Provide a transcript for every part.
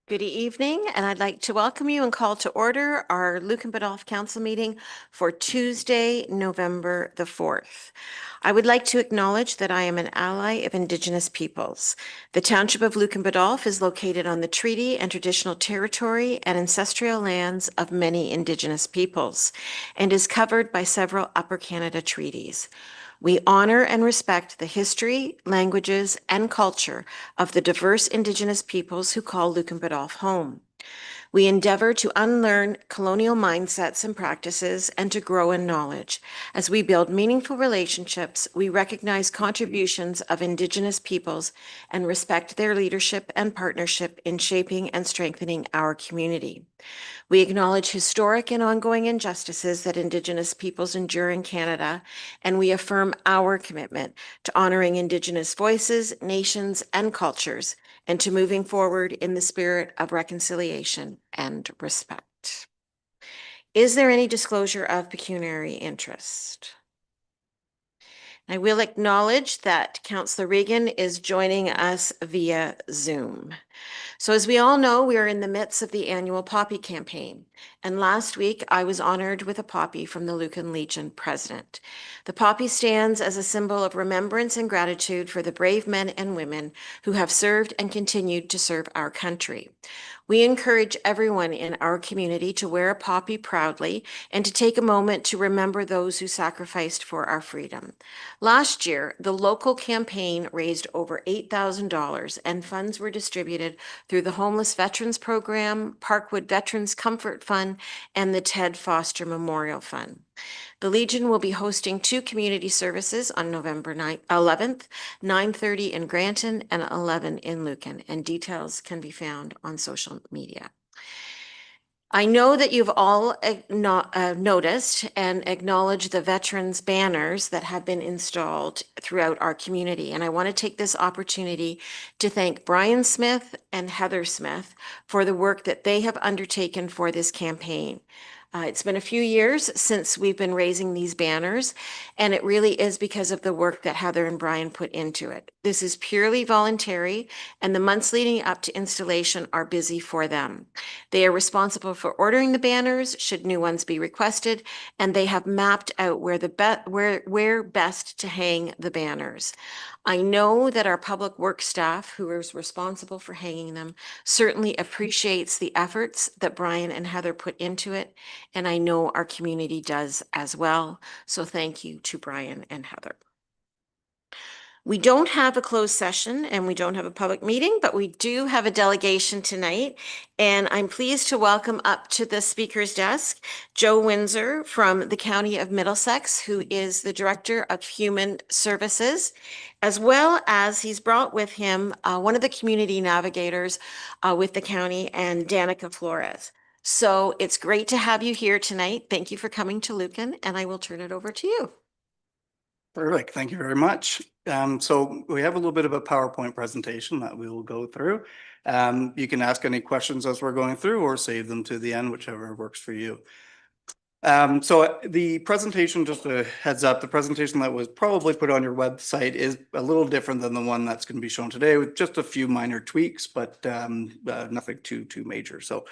Good evening, and I'd like to welcome you and call to order our Lucan Biddulph Council meeting for Tuesday, November the 4th. I would like to acknowledge that I am an ally of Indigenous peoples. The Township of Lucan Biddulph is located on the treaty and traditional territory and ancestral lands of many Indigenous peoples and is covered by several Upper Canada treaties. We honor and respect the history, languages, and culture of the diverse Indigenous peoples who call Lucan Biddulph home. We endeavor to unlearn colonial mindsets and practices and to grow in knowledge. As we build meaningful relationships, we recognize contributions of Indigenous peoples and respect their leadership and partnership in shaping and strengthening our community. We acknowledge historic and ongoing injustices that Indigenous peoples endure in Canada, and we affirm our commitment to honoring Indigenous voices, nations, and cultures, and to moving forward in the spirit of reconciliation and respect. Is there any disclosure of pecuniary interest? I will acknowledge that Councillor Regan is joining us via Zoom. So as we all know, we are in the midst of the annual poppy campaign. And last week, I was honored with a poppy from the Lucan Legion president. The poppy stands as a symbol of remembrance and gratitude for the brave men and women who have served and continued to serve our country. We encourage everyone in our community to wear a poppy proudly and to take a moment to remember those who sacrificed for our freedom. Last year, the local campaign raised over $8,000 and funds were distributed through the Homeless Veterans Program, Parkwood Veterans Comfort Fund, and the Ted Foster Memorial Fund. The Legion will be hosting 2 community services on November 11th, 9:30 in Granton and 11 in Lucan, and details can be found on social media. I know that you've all noticed and acknowledged the veterans banners that have been installed throughout our community. And I want to take this opportunity to thank Brian Smith and Heather Smith for the work that they have undertaken for this campaign. It's been a few years since we've been raising these banners, and it really is because of the work that Heather and Brian put into it. This is purely voluntary, and the months leading up to installation are busy for them. They are responsible for ordering the banners, should new ones be requested, and they have mapped out where best to hang the banners. I know that our public works staff, who is responsible for hanging them, certainly appreciates the efforts that Brian and Heather put into it, and I know our community does as well. So thank you to Brian and Heather. We don't have a closed session and we don't have a public meeting, but we do have a delegation tonight. And I'm pleased to welcome up to the speaker's desk, Joe Windsor from the County of Middlesex, who is the Director of Human Services, as well as he's brought with him one of the community navigators with the county, and Danica Flores. So it's great to have you here tonight. Thank you for coming to Lucan, and I will turn it over to you. Perfect. Thank you very much. So we have a little bit of a PowerPoint presentation that we will go through. You can ask any questions as we're going through or save them to the end, whichever works for you. So the presentation, just a heads up, the presentation that was probably put on your website is a little different than the one that's going to be shown today, with just a few minor tweaks, but nothing too major. So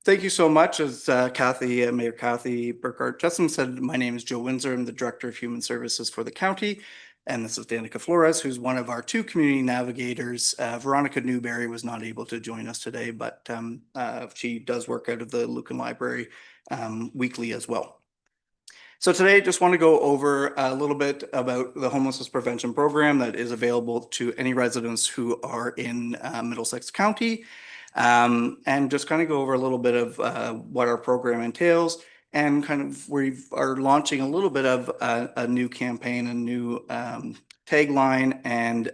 thank you so much. As Mayor Kathy Burkhart-Jessamine said, my name is Joe Windsor. I'm the Director of Human Services for the county. And this is Danica Flores, who's one of our 2 community navigators. Veronica Newberry was not able to join us today, but she does work out of the Lucan Library weekly as well. So today, I just want to go over a little bit about the homelessness prevention program that is available to any residents who are in Middlesex County. And just kind of go over a little bit of what our program entails, and kind of we are launching a little bit of a new campaign, a new tagline, and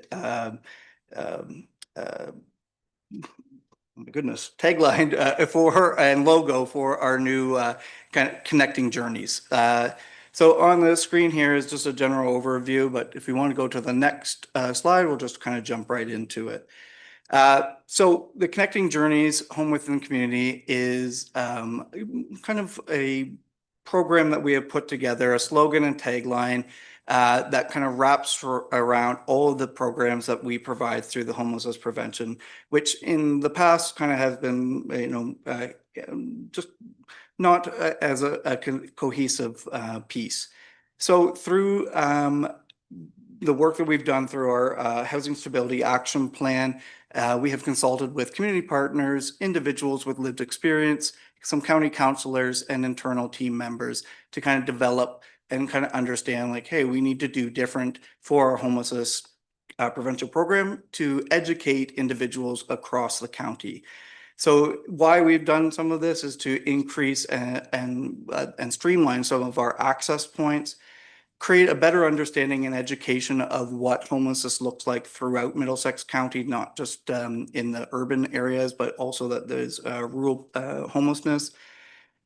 my goodness, tagline for and logo for our new kind of connecting journeys. So on the screen here is just a general overview, but if we want to go to the next slide, we'll just kind of jump right into it. So the Connecting Journeys Home Within Community is kind of a program that we have put together, a slogan and tagline that kind of wraps around all of the programs that we provide through the homelessness prevention, which in the past kind of has been, just not as a cohesive piece. So through the work that we've done through our Housing Stability Action Plan, we have consulted with community partners, individuals with lived experience, some county councilors, and internal team members to kind of develop and kind of understand, like, hey, we need to do different for our homelessness prevention program to educate individuals across the county. So why we've done some of this is to increase and streamline some of our access points, create a better understanding and education of what homelessness looks like throughout Middlesex County, not just in the urban areas, but also that there's rural homelessness.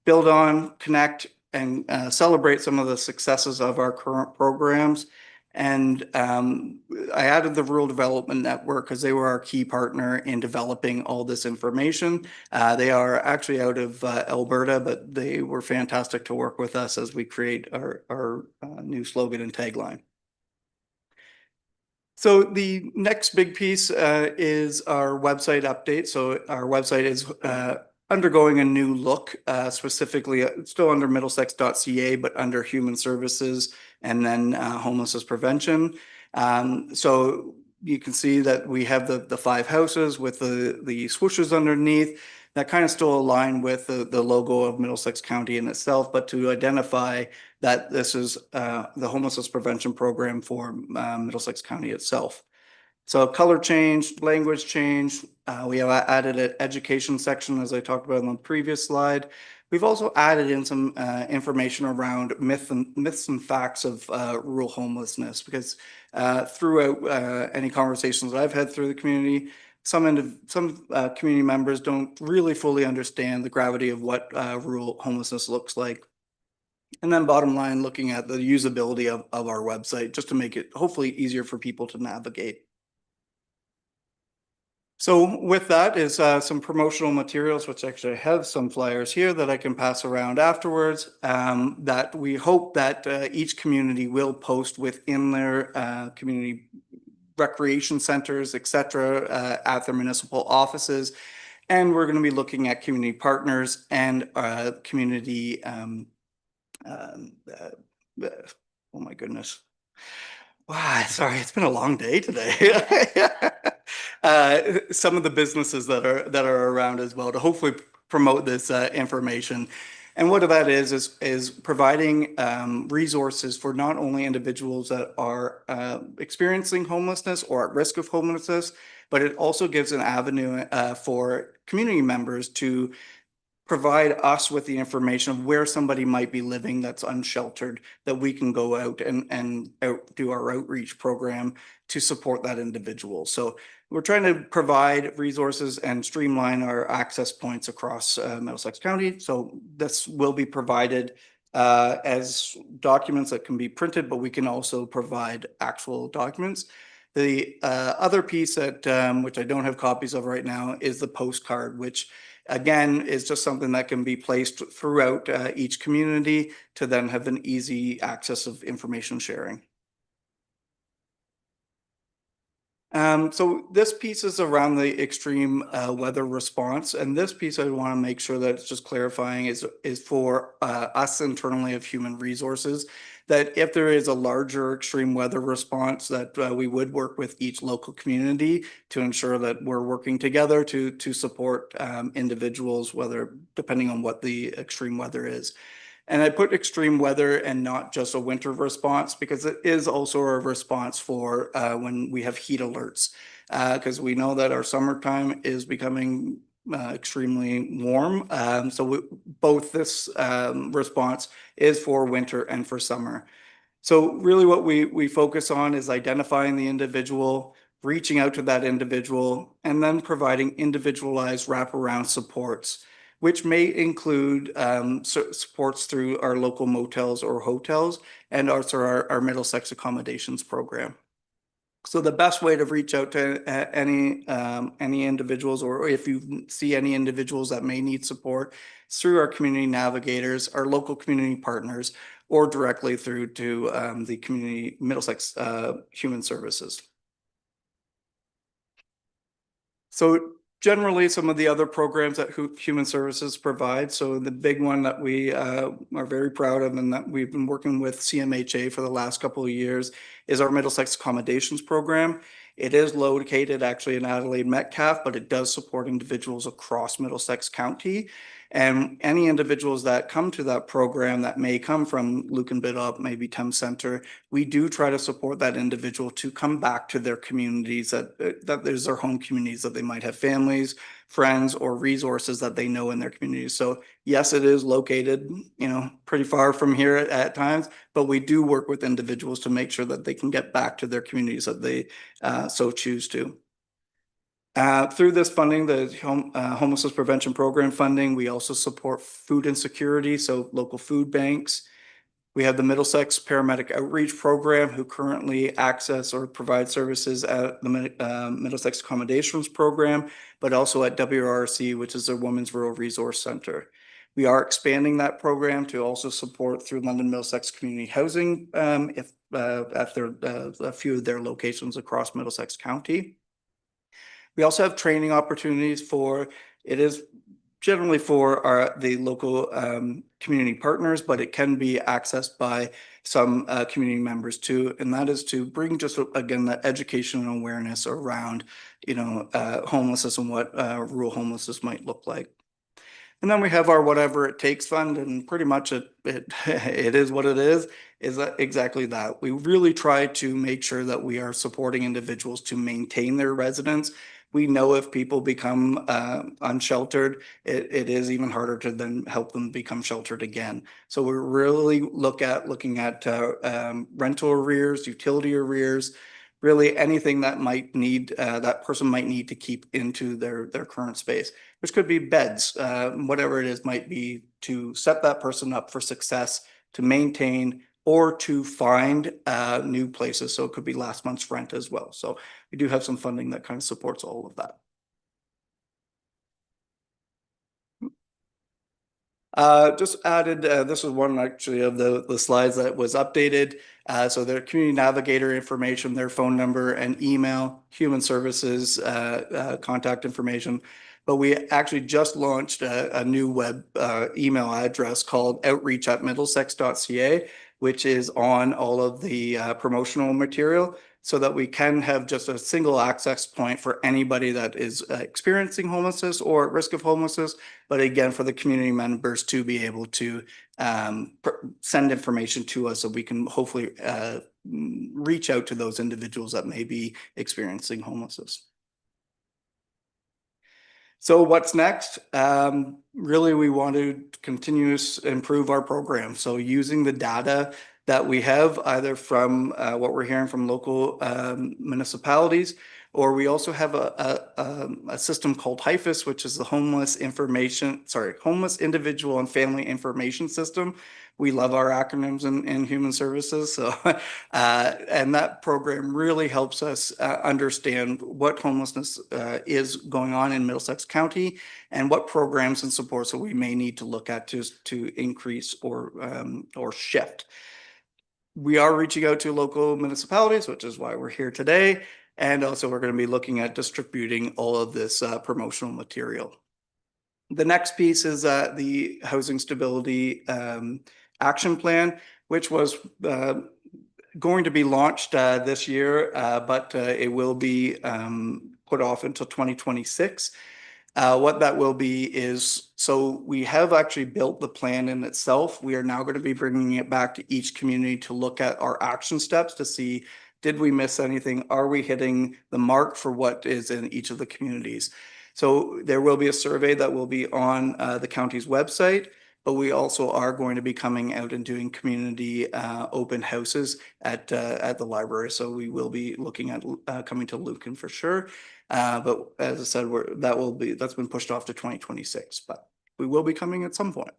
Build on, connect, and celebrate some of the successes of our current programs. And I added the Rural Development Network because they were our key partner in developing all this information. They are actually out of Alberta, but they were fantastic to work with us as we create our new slogan and tagline. So the next big piece is our website update. So our website is undergoing a new look, specifically still under middlesex.ca, but under human services and then homelessness prevention. So you can see that we have the 5 houses with the swooshes underneath that kind of still align with the logo of Middlesex County in itself, but to identify that this is the homelessness prevention program for Middlesex County itself. So color change, language change. We have added an education section, as I talked about on the previous slide. We've also added in some information around myths and facts of rural homelessness, because throughout any conversations that I've had through the community, some community members don't really fully understand the gravity of what rural homelessness looks like. And then bottom line, looking at the usability of our website, just to make it hopefully easier for people to navigate. So with that is some promotional materials, which actually I have some flyers here that I can pass around afterwards, that we hope that each community will post within their community recreation centers, etc., at their municipal offices. And we're going to be looking at community partners and community, oh my goodness. Wow, sorry, it's been a long day today. Some of the businesses that are around as well to hopefully promote this information. And what that is providing resources for not only individuals that are experiencing homelessness or at risk of homelessness, but it also gives an avenue for community members to provide us with the information of where somebody might be living that's unsheltered, that we can go out and do our outreach program to support that individual. So we're trying to provide resources and streamline our access points across Middlesex County. So this will be provided as documents that can be printed, but we can also provide actual documents. The other piece that which I don't have copies of right now is the postcard, which again is just something that can be placed throughout each community to then have an easy access of information sharing. So this piece is around the extreme weather response, and this piece I want to make sure that it's just clarifying is for us internally of human resources, that if there is a larger extreme weather response, that we would work with each local community to ensure that we're working together to support individuals, whether depending on what the extreme weather is. And I put extreme weather and not just a winter response because it is also a response for when we have heat alerts, because we know that our summertime is becoming extremely warm. So both this response is for winter and for summer. So really what we focus on is identifying the individual, reaching out to that individual, and then providing individualized wraparound supports, which may include supports through our local motels or hotels, and also our Middlesex accommodations program. So the best way to reach out to any individuals, or if you see any individuals that may need support, is through our community navigators, our local community partners, or directly through to the community Middlesex Human Services. So generally, some of the other programs that Human Services provide. So the big one that we are very proud of and that we've been working with CMHA for the last couple of years is our Middlesex Accommodations Program. It is located actually in Adelaide Metcalfe, but it does support individuals across Middlesex County. And any individuals that come to that program that may come from Lucan Biddulph, maybe Thames Centre, we do try to support that individual to come back to their communities, that there's their home communities, that they might have families, friends, or resources that they know in their communities. So yes, it is located, pretty far from here at times, but we do work with individuals to make sure that they can get back to their communities that they so choose to. Through this funding, the homelessness prevention program funding, we also support food insecurity, so local food banks. We have the Middlesex Paramedic Outreach Program, who currently access or provide services at the Middlesex Accommodations Program, but also at WRC, which is the Women's Rural Resource Center. We are expanding that program to also support through London Middlesex Community Housing at a few of their locations across Middlesex County. We also have training opportunities it is generally for the local community partners, but it can be accessed by some community members too. And that is to bring just, again, that education and awareness around, homelessness and what rural homelessness might look like. And then we have our Whatever It Takes fund, and pretty much it is what it is exactly that. We really try to make sure that we are supporting individuals to maintain their residence. We know if people become unsheltered, it is even harder to then help them become sheltered again. So we're really looking at rental arrears, utility arrears, really anything that that person might need to keep into their current space, which could be beds, whatever it is might be, to set that person up for success, to maintain, or to find new places. So it could be last month's rent as well. So we do have some funding that kind of supports all of that. Just added, this was one actually of the slides that was updated. So their community navigator information, their phone number and email, human services contact information. But we actually just launched a new web email address called outreach@middlesex.ca, which is on all of the promotional material, so that we can have just a single access point for anybody that is experiencing homelessness or at risk of homelessness. But again, for the community members to be able to send information to us so we can hopefully reach out to those individuals that may be experiencing homelessness. So what's next? Really, we want to continue to improve our program. So using the data that we have, either from what we're hearing from local municipalities, or we also have a system called HIFIS, which is the Homeless Individual and Family Information System. We love our acronyms in human services. So, and that program really helps us understand what homelessness is going on in Middlesex County and what programs and supports that we may need to look at to increase or shift. We are reaching out to local municipalities, which is why we're here today. And also we're going to be looking at distributing all of this promotional material. The next piece is the Housing Stability Action Plan, which was going to be launched this year, but it will be put off until 2026. What that will be is, so we have actually built the plan in itself. We are now going to be bringing it back to each community to look at our action steps to see, did we miss anything? Are we hitting the mark for what is in each of the communities? So there will be a survey that will be on the county's website. but we also are going to be coming out and doing community open houses at the library. So we will be looking at coming to Lucan for sure. But as I said, that's been pushed off to 2026, but we will be coming at some point.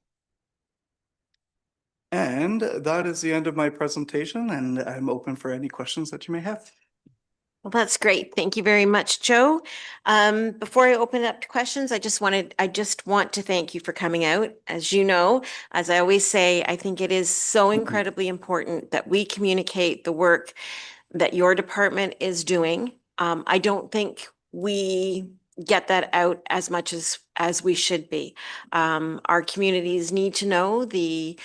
And that is the end of my presentation, and I'm open for any questions that you may have. Well, that's great. Thank you very much, Joe. Before I open it up to questions, I just want to thank you for coming out. As you know, as I always say, I think it is so incredibly important that we communicate the work that your department is doing. I don't think we get that out as much as we should be. Our communities need to know the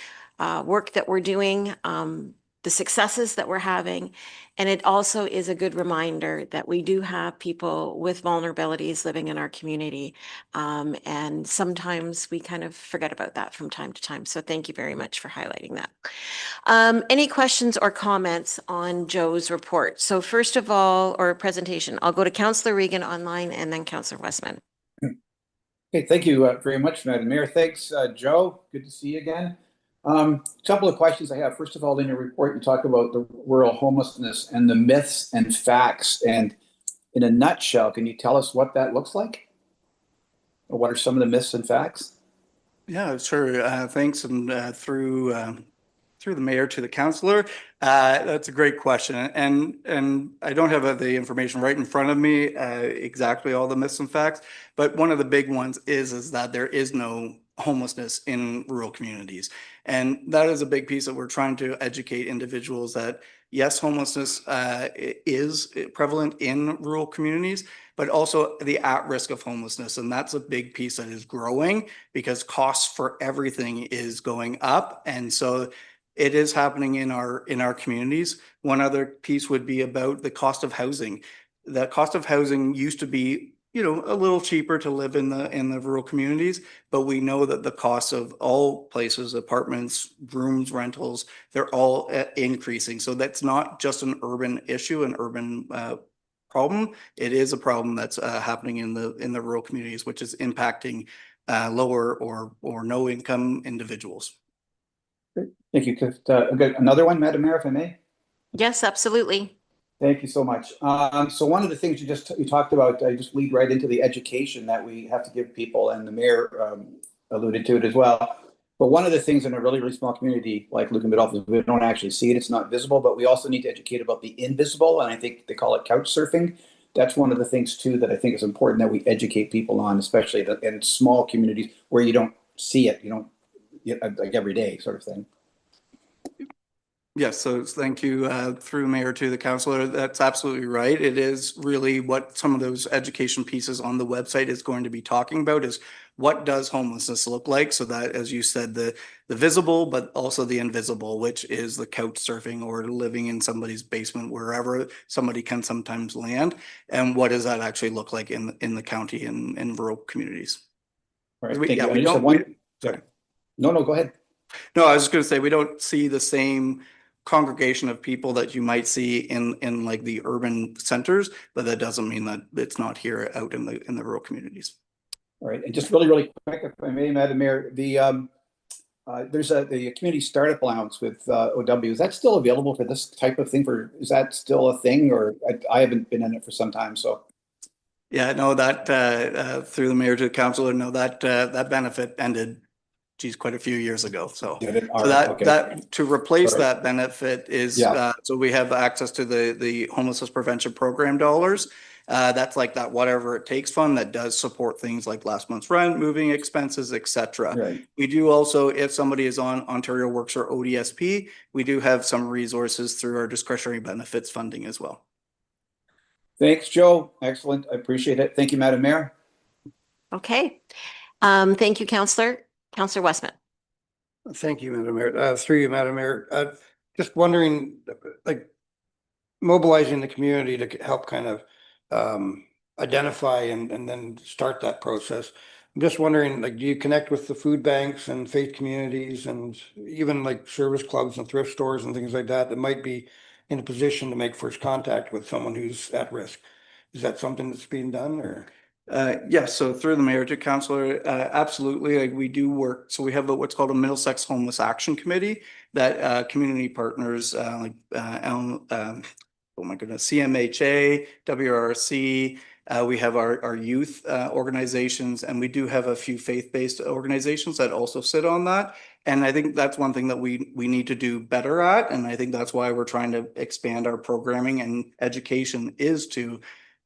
work that we're doing, the successes that we're having. And it also is a good reminder that we do have people with vulnerabilities living in our community. And sometimes we kind of forget about that from time to time. So thank you very much for highlighting that. Any questions or comments on Joe's report? So first of all, or presentation, I'll go to Councillor Regan online and then Councillor Westman. Okay, thank you very much, Madam Mayor. Thanks, Joe. Good to see you again. Couple of questions I have. First of all, in your report, you talk about the rural homelessness and the myths and facts. And in a nutshell, can you tell us what that looks like? Or what are some of the myths and facts? Yeah, sure. Thanks. And through the mayor to the councillor, that's a great question. And I don't have the information right in front of me, exactly all the myths and facts, but one of the big ones is that there is no homelessness in rural communities. And that is a big piece that we're trying to educate individuals that yes, homelessness is prevalent in rural communities, but also the at risk of homelessness. And that's a big piece that is growing because costs for everything is going up. And so it is happening in our communities. One other piece would be about the cost of housing. The cost of housing used to be, a little cheaper to live in the rural communities, but we know that the costs of all places, apartments, rooms, rentals, they're all increasing. So that's not just an urban issue, an urban problem. It is a problem that's happening in the rural communities, which is impacting lower or no income individuals. Thank you. Okay, another one, Madam Mayor, if I may. Yes, absolutely. Thank you so much. So one of the things you talked about, I just lead right into the education that we have to give people, and the mayor alluded to it as well. But one of the things in a really, really small community like Lucan Biddulph is we don't actually see it. It's not visible, but we also need to educate about the invisible. And I think they call it couch surfing. That's one of the things too that I think is important that we educate people on, especially in small communities where you don't see it, like every day sort of thing. Yes, so thank you through mayor to the councillor. That's absolutely right. It is really what some of those education pieces on the website is going to be talking about is what does homelessness look like? So that, as you said, the visible, but also the invisible, which is the couch surfing or living in somebody's basement, wherever somebody can sometimes land. And what does that actually look like in the county and in rural communities? Right. Sorry. No, go ahead. No, I was just going to say, we don't see the same congregation of people that you might see in like the urban centers, but that doesn't mean that it's not here out in the rural communities. All right, and just really, really quick, if I may, Madam Mayor, there's the community startup allowance with OW. Is that still available for this type of thing? Is that still a thing, or I haven't been in it for some time, so. Yeah, no, that through the mayor to the councilor, no, that benefit ended quite a few years ago. So that to replace that benefit is so we have access to the homelessness prevention program dollars. That's like that whatever it takes fund that does support things like last month's rent, moving expenses, etc. Right. We do also, if somebody is on Ontario Works or ODSP, we do have some resources through our discretionary benefits funding as well. Thanks, Joe. Excellent. I appreciate it. Thank you, Madam Mayor. Okay. Thank you, Councillor. Councillor Westman. Thank you, Madam Mayor. Through you, Madam Mayor. Just wondering, like, mobilizing the community to help kind of identify and then start that process. I'm just wondering, like, do you connect with the food banks and faith communities and even like service clubs and thrift stores and things like that might be in a position to make first contact with someone who's at risk? Is that something that's being done, or? Yes, so through the mayor to councillor, absolutely, like we do work, so we have what's called a Middlesex Homeless Action Committee that community partners oh my goodness, CMHA, WRC, we have our youth organizations, and we do have a few faith-based organizations that also sit on that. And I think that's one thing that we need to do better at, and I think that's why we're trying to expand our programming and education is to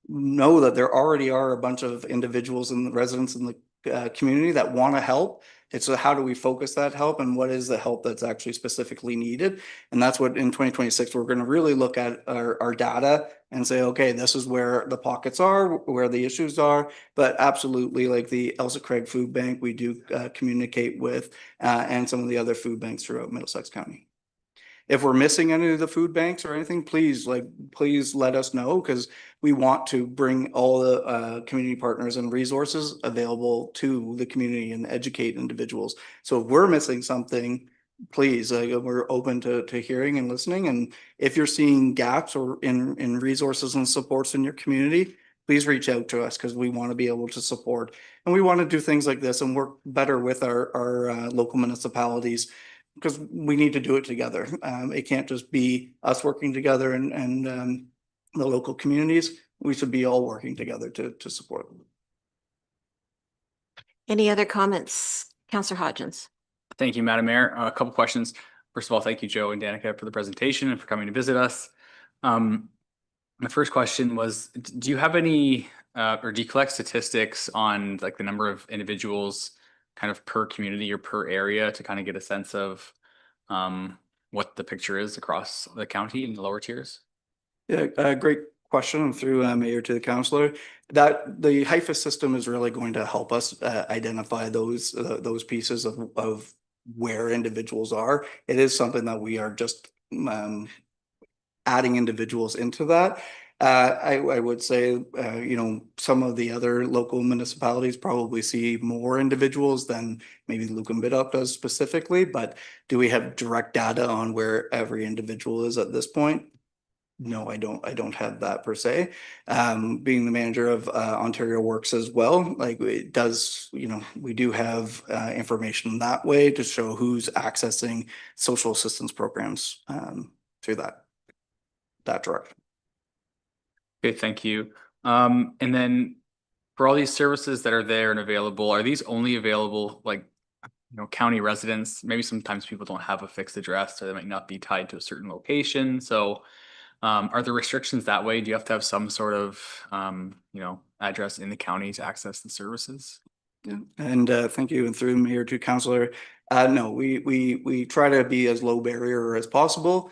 know that there already are a bunch of individuals and residents in the community that want to help. It's how do we focus that help and what is the help that's actually specifically needed? And that's what in 2026, we're going to really look at our data and say, okay, this is where the pockets are, where the issues are. But absolutely, like the Elsa Craig Food Bank, we do communicate with and some of the other food banks throughout Middlesex County. If we're missing any of the food banks or anything, please let us know, because we want to bring all the community partners and resources available to the community and educate individuals. So if we're missing something, please, we're open to hearing and listening. And if you're seeing gaps or in resources and supports in your community, please reach out to us, because we want to be able to support, and we want to do things like this and work better with our local municipalities, because we need to do it together. It can't just be us working together and the local communities. We should be all working together to support them. Any other comments? Councillor Hodgins. Thank you, Madam Mayor. A couple questions. First of all, thank you, Joe and Danica, for the presentation and for coming to visit us. My first question was, do you have any, or do you collect statistics on like the number of individuals kind of per community or per area to kind of get a sense of what the picture is across the county in the lower tiers? Yeah, great question through mayor to the councillor. That the HIFA system is really going to help us identify those pieces of where individuals are. It is something that we are just adding individuals into that. I would say, you know, some of the other local municipalities probably see more individuals than maybe Lucan Biddulph does specifically, but do we have direct data on where every individual is at this point? No, I don't have that per se. Being the manager of Ontario Works as well, like it does, you know, we do have information that way to show who's accessing social assistance programs through that direction. Okay, thank you. And then for all these services that are there and available, are these only available like, you know, county residents? Maybe sometimes people don't have a fixed address, so they might not be tied to a certain location. So are there restrictions that way? Do you have to have some sort of, you know, address in the county to access the services? Yeah, and thank you, and through mayor to councillor. No, we try to be as low barrier as possible.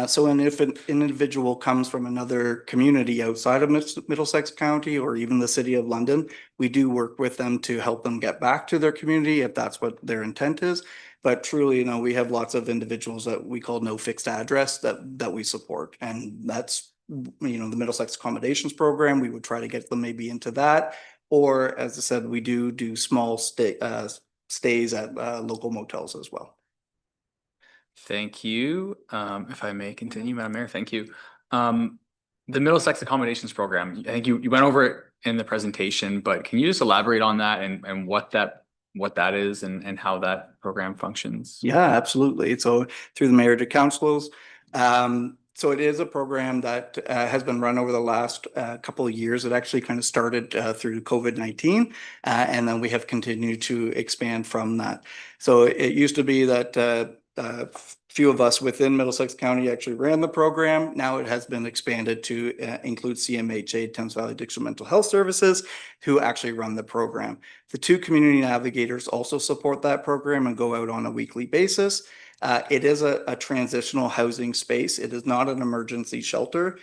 So, and if an individual comes from another community outside of Middlesex County or even the city of London, we do work with them to help them get back to their community if that's what their intent is. But truly, you know, we have lots of individuals that we call no fixed address that we support, and that's, you know, the Middlesex accommodations program. We would try to get them maybe into that. Or, as I said, we do small stays at local motels as well. Thank you. If I may continue, Madam Mayor, thank you. The Middlesex accommodations program, I think you went over it in the presentation, but can you just elaborate on that and what that is and how that program functions? Yeah, absolutely. So through the mayor to councils. So it is a program that has been run over the last couple of years. It actually kind of started through COVID-19, and then we have continued to expand from that. So it used to be that few of us within Middlesex County actually ran the program. Now it has been expanded to include CMHA, Thames Valley Addiction Mental Health Services, who actually run the program. The two community navigators also support that program and go out on a weekly basis. It is a transitional housing space. It is not an emergency shelter.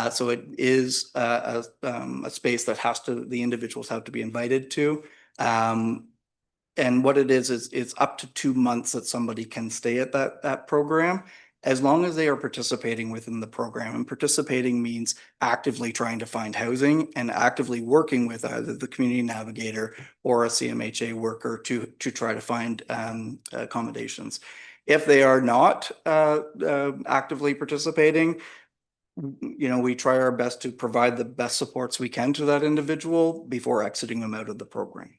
So it is a space that the individuals have to be invited to. And what it is it's up to 2 months that somebody can stay at that program, as long as they are participating within the program. And participating means actively trying to find housing and actively working with either the community navigator or a CMHA worker to try to find accommodations. If they are not actively participating, you know, we try our best to provide the best supports we can to that individual before exiting them out of the program.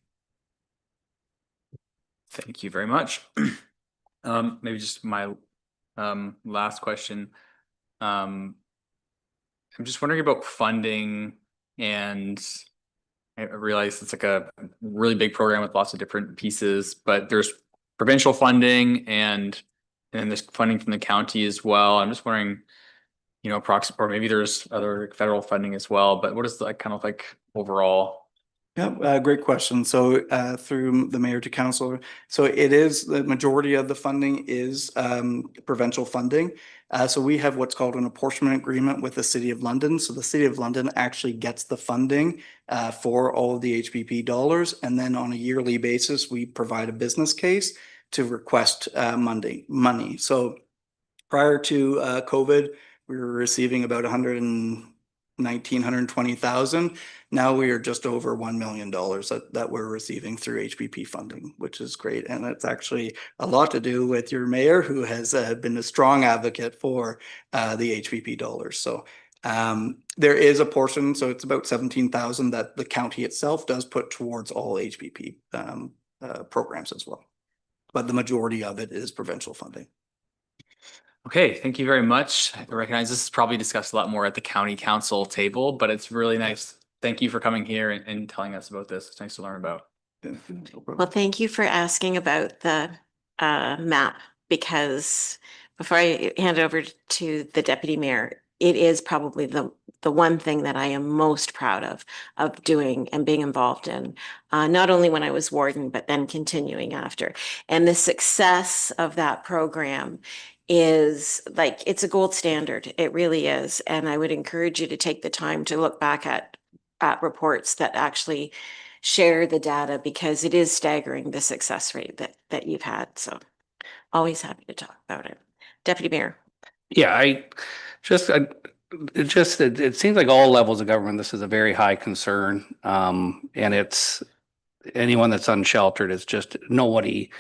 Thank you very much. Maybe just my last question. I'm just wondering about funding, and I realize it's like a really big program with lots of different pieces, but there's provincial funding and then there's funding from the county as well. I'm just wondering, you know, or maybe there's other federal funding as well, but what is like kind of like overall? Yeah, great question. So through the mayor to council, so it is the majority of the funding is provincial funding. So we have what's called an apportionment agreement with the City of London. So the City of London actually gets the funding for all of the HPP dollars, and then on a yearly basis, we provide a business case to request money. So prior to COVID, we were receiving about 120,000. Now we are just over $1 million that we're receiving through HPP funding, which is great. And it's actually a lot to do with your mayor, who has been a strong advocate for the HPP dollars. So there is a portion, so it's about 17,000 that the county itself does put towards all HPP programs as well. But the majority of it is provincial funding. Okay, thank you very much. I recognize this is probably discussed a lot more at the county council table, but it's really nice. Thank you for coming here and telling us about this. It's nice to learn about. Well, thank you for asking about the map, because before I hand it over to the deputy mayor, it is probably the one thing that I am most proud of doing and being involved in, not only when I was warden, but then continuing after. And the success of that program is like, it's a gold standard. It really is. And I would encourage you to take the time to look back at reports that actually share the data, because it is staggering, the success rate that you've had. So always happy to talk about it. Deputy Mayor. Yeah, it seems like all levels of government, this is a very high concern. And it's anyone that's unsheltered is just nobody.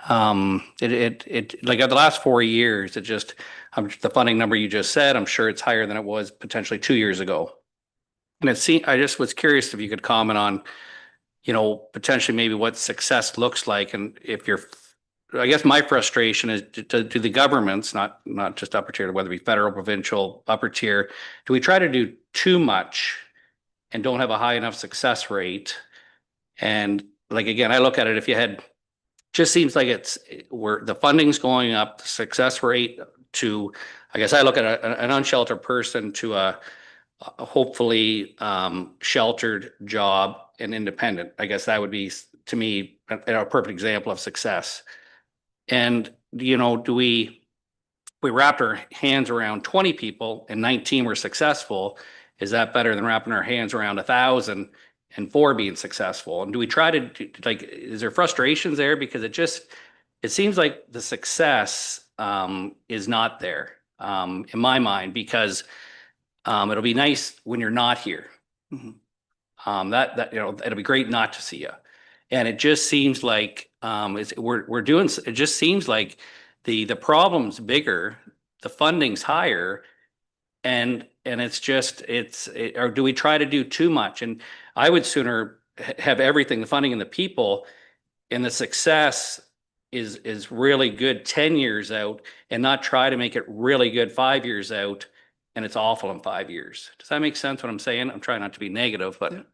Like the last 4 years, the funding number you just said, I'm sure it's higher than it was potentially 2 years ago. And I just was curious if you could comment on, you know, potentially maybe what success looks like. And I guess my frustration is to the governments, not just upper tier, whether it be federal, provincial, upper tier, do we try to do too much and don't have a high enough success rate? And like, again, I look at it, if you had, just seems like it's where the funding's going up, the success rate to, I guess I look at an unsheltered person to a hopefully sheltered job and independent. I guess that would be, to me, a perfect example of success. And, you know, we wrapped our hands around 20 people and 19 were successful. Is that better than wrapping our hands around 1,000 and 4 being successful? And do we try to like, is there frustrations there? Because it seems like the success is not there in my mind, because it'll be nice when you're not here. Mm-hmm. That you know, it'll be great not to see you. And it just seems like it just seems like the problem's bigger, the funding's higher, and or do we try to do too much? And I would sooner have everything, the funding and the people, and the success is really good 10 years out, and not try to make it really good 5 years out and it's awful in 5 years. Does that make sense what I'm saying? I'm trying not to be negative, but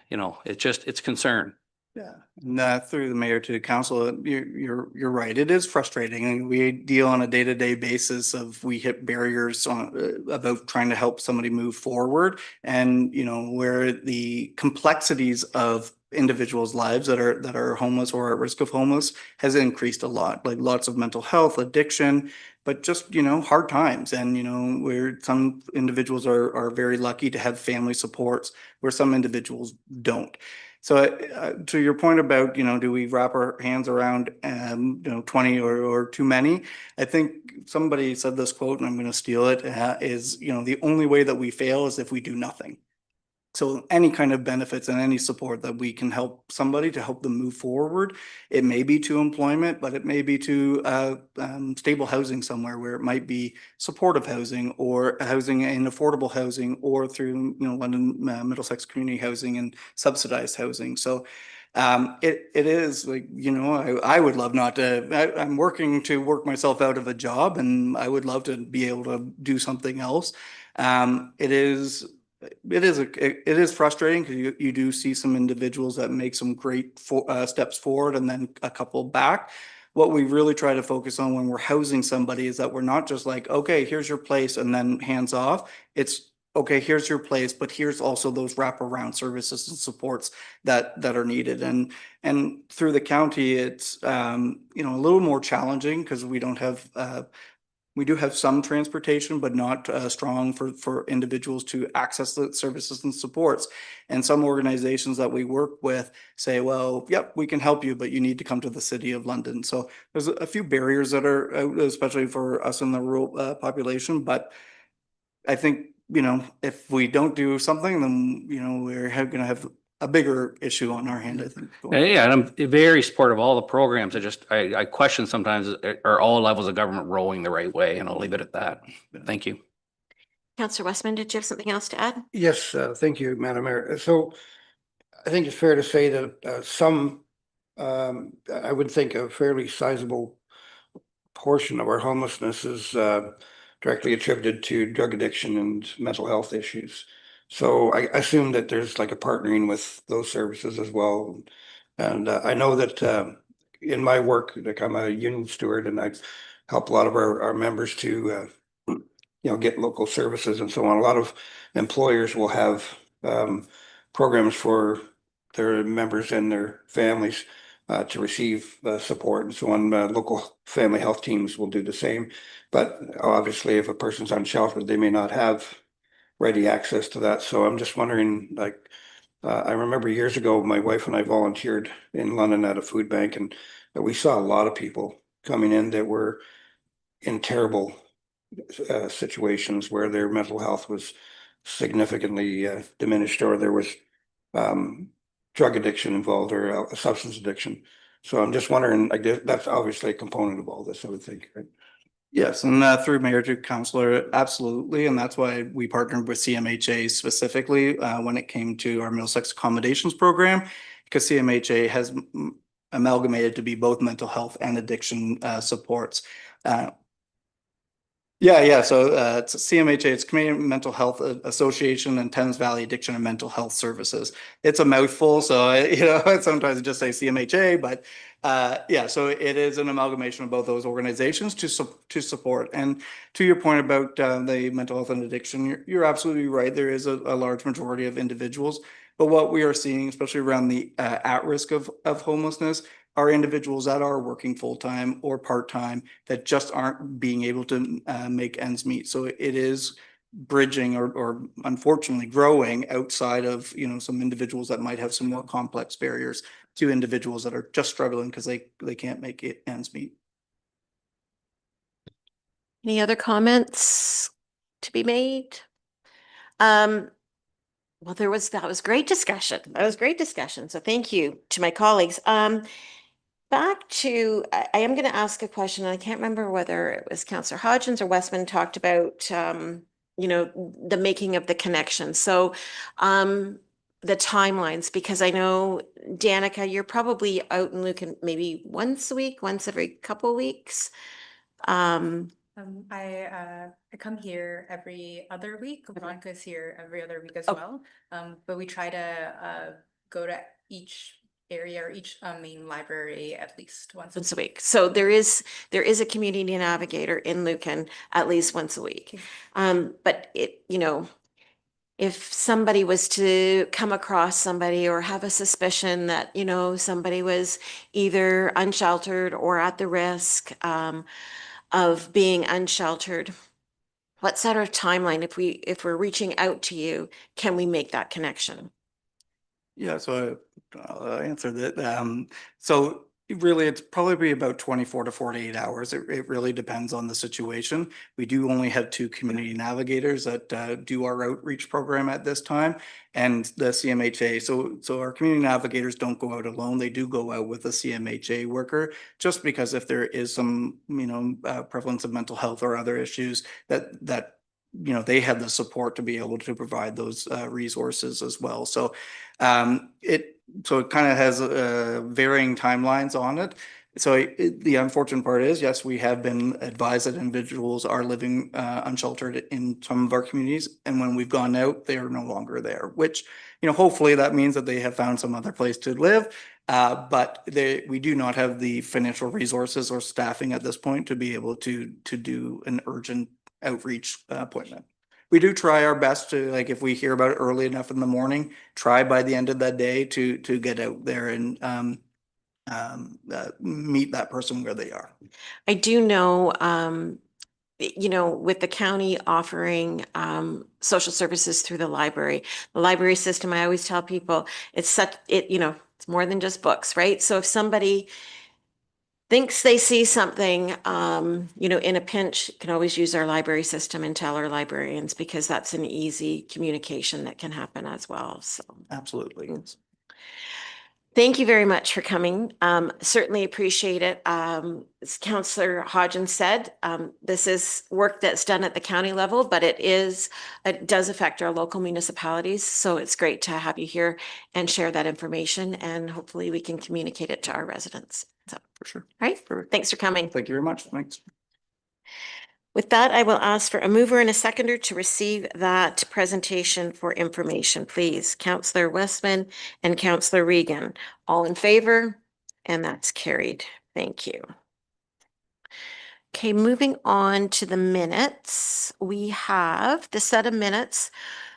you know, it's concern. Yeah, and through the mayor to council, you're right. It is frustrating, and we deal on a day-to-day basis of we hit barriers on about trying to help somebody move forward, and you know, where the complexities of individuals' lives that are homeless or at risk of homeless has increased a lot, like lots of mental health, addiction, but just, you know, hard times. And, you know, where some individuals are very lucky to have family supports, where some individuals don't. So to your point about, you know, do we wrap our hands around, you know, 20 or too many? I think somebody said this quote, and I'm going to steal it, is, you know, the only way that we fail is if we do nothing. So any kind of benefits and any support that we can help somebody to help them move forward, it may be to employment, but it may be to stable housing somewhere, where it might be supportive housing or housing in affordable housing, or through, London, Middlesex community housing and subsidized housing. So it is like, I would love not to, I'm working to work myself out of a job, and I would love to be able to do something else. It is frustrating, because you do see some individuals that make some great steps forward and then a couple back. What we really try to focus on when we're housing somebody is that we're not just like, okay, here's your place and then hands off. It's okay, here's your place, but here's also those wraparound services and supports that are needed. And through the county, it's a little more challenging, because we don't have we do have some transportation, but not strong for individuals to access the services and supports. And some organizations that we work with say, well, yep, we can help you, but you need to come to the City of London. So there's a few barriers that are out, especially for us in the rural population. But I think, if we don't do something, then, we're going to have a bigger issue on our hand, I think. Yeah, and I'm very supportive of all the programs. I question sometimes, are all levels of government rowing the right way? And I'll leave it at that. Thank you. Councillor Westman, did you have something else to add? Yes, thank you, Madam Mayor. So I think it's fair to say that I would think a fairly sizable portion of our homelessness is directly attributed to drug addiction and mental health issues. So I assume that there's like a partnering with those services as well. And I know that in my work, like I'm a union steward, and I help a lot of our members to get local services and so on. A lot of employers will have programs for their members and their families to receive support and so on. Local family health teams will do the same. But obviously, if a person's unsheltered, they may not have ready access to that. So I'm just wondering, like, I remember years ago, my wife and I volunteered in London at a food bank, and we saw a lot of people coming in that were in terrible situations where their mental health was significantly diminished, or there was drug addiction involved, or substance addiction. So I'm just wondering, I guess that's obviously a component of all this, I would think, right? Yes, and through Mayor to Councillor, absolutely. And that's why we partnered with CMHA specifically when it came to our Middlesex accommodations program, because CMHA has amalgamated to be both mental health and addiction supports. Yeah. So it's CMHA, it's Canadian Mental Health Association, and Thames Valley Addiction and Mental Health Services. It's a mouthful, so sometimes I just say CMHA, but yeah. So it is an amalgamation of both those organizations to support. And to your point about the mental health and addiction, you're absolutely right. There is a large majority of individuals, but what we are seeing, especially around the at risk of homelessness, are individuals that are working full-time or part-time that just aren't being able to make ends meet. So it is bridging or unfortunately growing outside of, some individuals that might have some more complex barriers to individuals that are just struggling because they can't make ends meet. Any other comments to be made? Well, that was great discussion. That was great discussion. So thank you to my colleagues. Back to, I am going to ask a question, and I can't remember whether it was Councillor Hodgins or Westman talked about, the making of the connection. So the timelines, because I know, Danica, you're probably out in Lucan maybe once a week, once every couple weeks. I come here every other week. Veronica's here every other week as Oh. well. But we try to go to each area or each main library at least once A week. So there is a community navigator in Lucan at least once a week. But if somebody was to come across somebody or have a suspicion that, somebody was either unsheltered or at the risk of being unsheltered, what sort of timeline, if we're reaching out to you, can we make that connection? Yeah, so I'll answer that. So Really, it's probably about 24 to 48 hours. It really depends on the situation. We do only have two community navigators that do our outreach program at this time, and the CMHA. So our community navigators don't go out alone. They do go out with a CMHA worker, just because if there is some, prevalence of mental health or other issues that they have the support to be able to provide those resources as well. So it kind of has varying timelines on it. So the unfortunate part is, yes, we have been advised that individuals are living unsheltered in some of our communities, and when we've gone out, they are no longer there. Which, hopefully that means that they have found some other place to live. But we do not have the financial resources or staffing at this point to be able to do an urgent outreach appointment. We do try our best to, like, if we hear about it early enough in the morning, try by the end of that day to get out there and meet that person where they are. I do know, with the county offering social services through the library system, I always tell people it's more than just books, right? So if somebody thinks they see something, in a pinch, can always use our library system and tell our librarians, because that's an easy communication that can happen as well. So Absolutely. thank you very much for coming. Certainly appreciate it. As Councillor Hodgins said, this is work that's done at the county level, but it does affect our local municipalities. So it's great to have you here and share that information, and hopefully we can communicate it to our residents. So, For sure. all right. Thanks for coming. Thank you very much. Thanks. With that, I will ask for a mover and a seconder to receive that presentation for information, please. Councillor Westman and Councillor Regan, all in favor? And that's carried. Thank you. Okay, moving on to the minutes. We have the set of minutes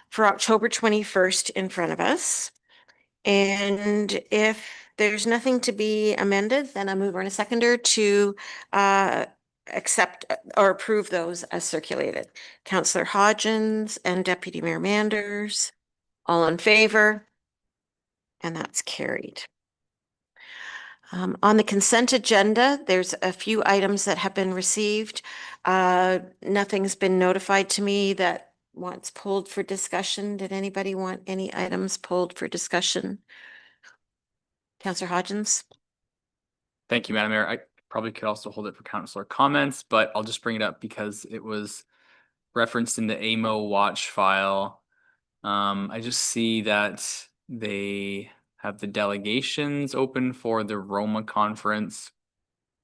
for October 21st in front of us. And if there's nothing to be amended, then a mover and a seconder to accept or approve those as circulated. Councillor Hodgins and Deputy Mayor Manders, all in favor? And that's carried. On the consent agenda, there's a few items that have been received. Nothing's been notified to me that wants pulled for discussion. Did anybody want any items pulled for discussion? Councillor Hodgins? Thank you, Madam Mayor. I probably could also hold it for councillor comments, but I'll just bring it up because it was referenced in the AMO watch file. I just see that they have the delegations open for the Roma conference,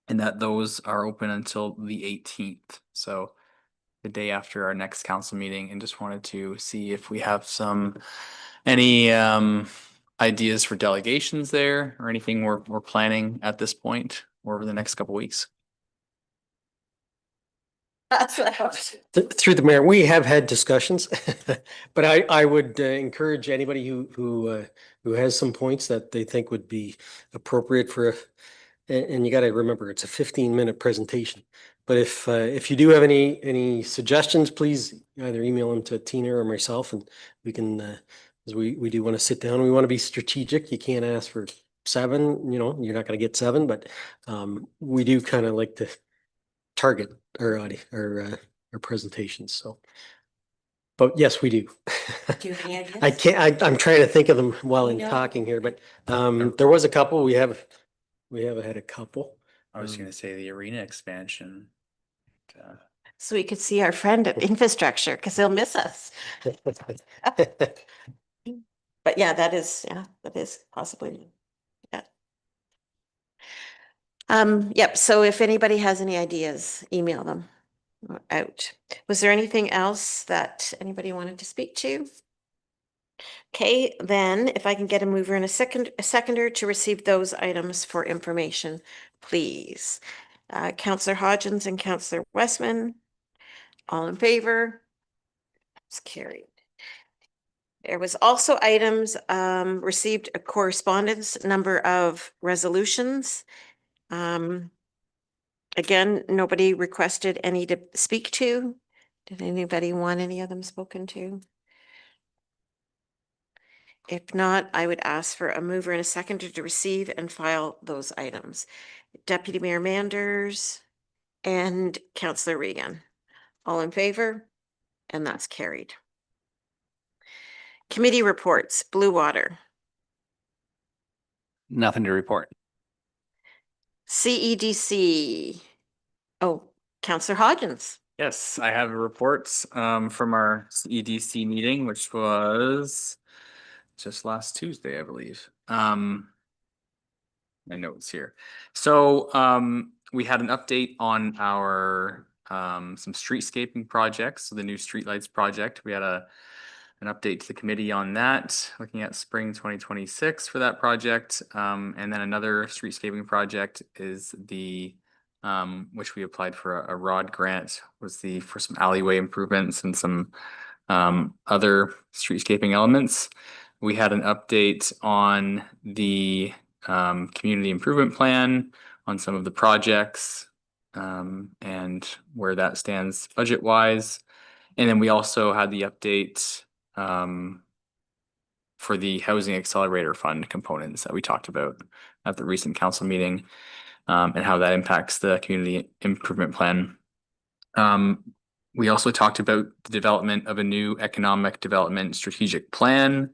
and that those are open until the 18th. So the day after our next council meeting, and just wanted to see if we have any ideas for delegations there, or anything we're planning at this point or over the next couple weeks. That's what I hope. Through the mayor, we have had discussions, but I would encourage anybody who has some points that they think would be appropriate for, and you got to remember, it's a 15-minute presentation. But if you do have any suggestions, please either email them to Tina or myself, and we can, because we do want to sit down. We want to be strategic. You can't ask for 7, you're not going to get 7, but we do kind of like to target our presentations. So, but yes, we do. Do you have any ideas? I can't. I'm trying to think of them while I'm know. talking here, but there was a couple. We have had a couple. I was going to say the arena expansion. So we could see our friend at infrastructure, because he'll miss us. But yeah, that is possibly. Yeah. Yep. So if anybody has any ideas, email them out. Was there anything else that anybody wanted to speak to? Okay, then if I can get a mover and a seconder to receive those items for information, please. Councillor Hodgins and Councillor Westman, all in favor? It's carried. There was also items received a correspondence number of resolutions. Again, nobody requested any to speak to. Did anybody want any of them spoken to? If not, I would ask for a mover and a seconder to receive and file those items. Deputy Mayor Manders and Councillor Regan. All in favor? And that's carried. Committee reports, Blue Water, Nothing to report. CEDC. Oh, Councillor Hodgins. Yes, I have reports from our EDC meeting, which was just last Tuesday, I believe. My notes here. So we had an update on our some streetscaping projects. So the new streetlights project, we had an update to the committee on that, looking at spring 2026 for that project. And then another streetscaping project is the which we applied for a ROD grant, was the for some alleyway improvements and some other streetscaping elements. We had an update on the community improvement plan, on some of the projects and where that stands budget wise. And then we also had the update for the Housing Accelerator Fund components that we talked about at the recent council meeting, and how that impacts the community improvement plan. We also talked about the development of a new economic development strategic plan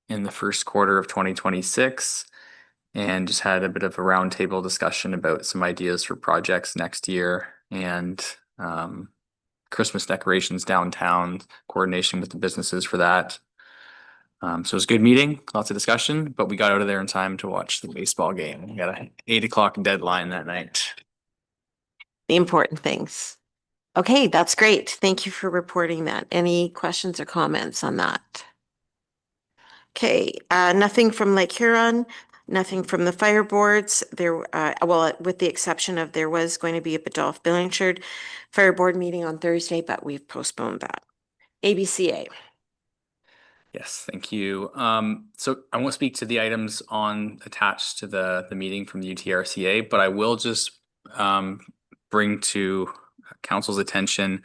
in the first quarter of 2026, and just had a bit of a roundtable discussion about some ideas for projects next year, and Christmas decorations downtown, coordination with the businesses for that. So it was a good meeting, lots of discussion, but we got out of there in time to watch the baseball game. We got an 8 o'clock deadline that night. The important things. Okay, that's great. Thank you for reporting that. Any questions or comments on that? Okay, nothing from Lake Huron, nothing from the fire boards. There, well, with the exception of there was going to be a Biddulph Billingshire Fire Board meeting on Thursday, but we've postponed that. ABCA. Yes, thank you. So I won't speak to the items on attached to the meeting from the UTRCA, but I will just bring to council's attention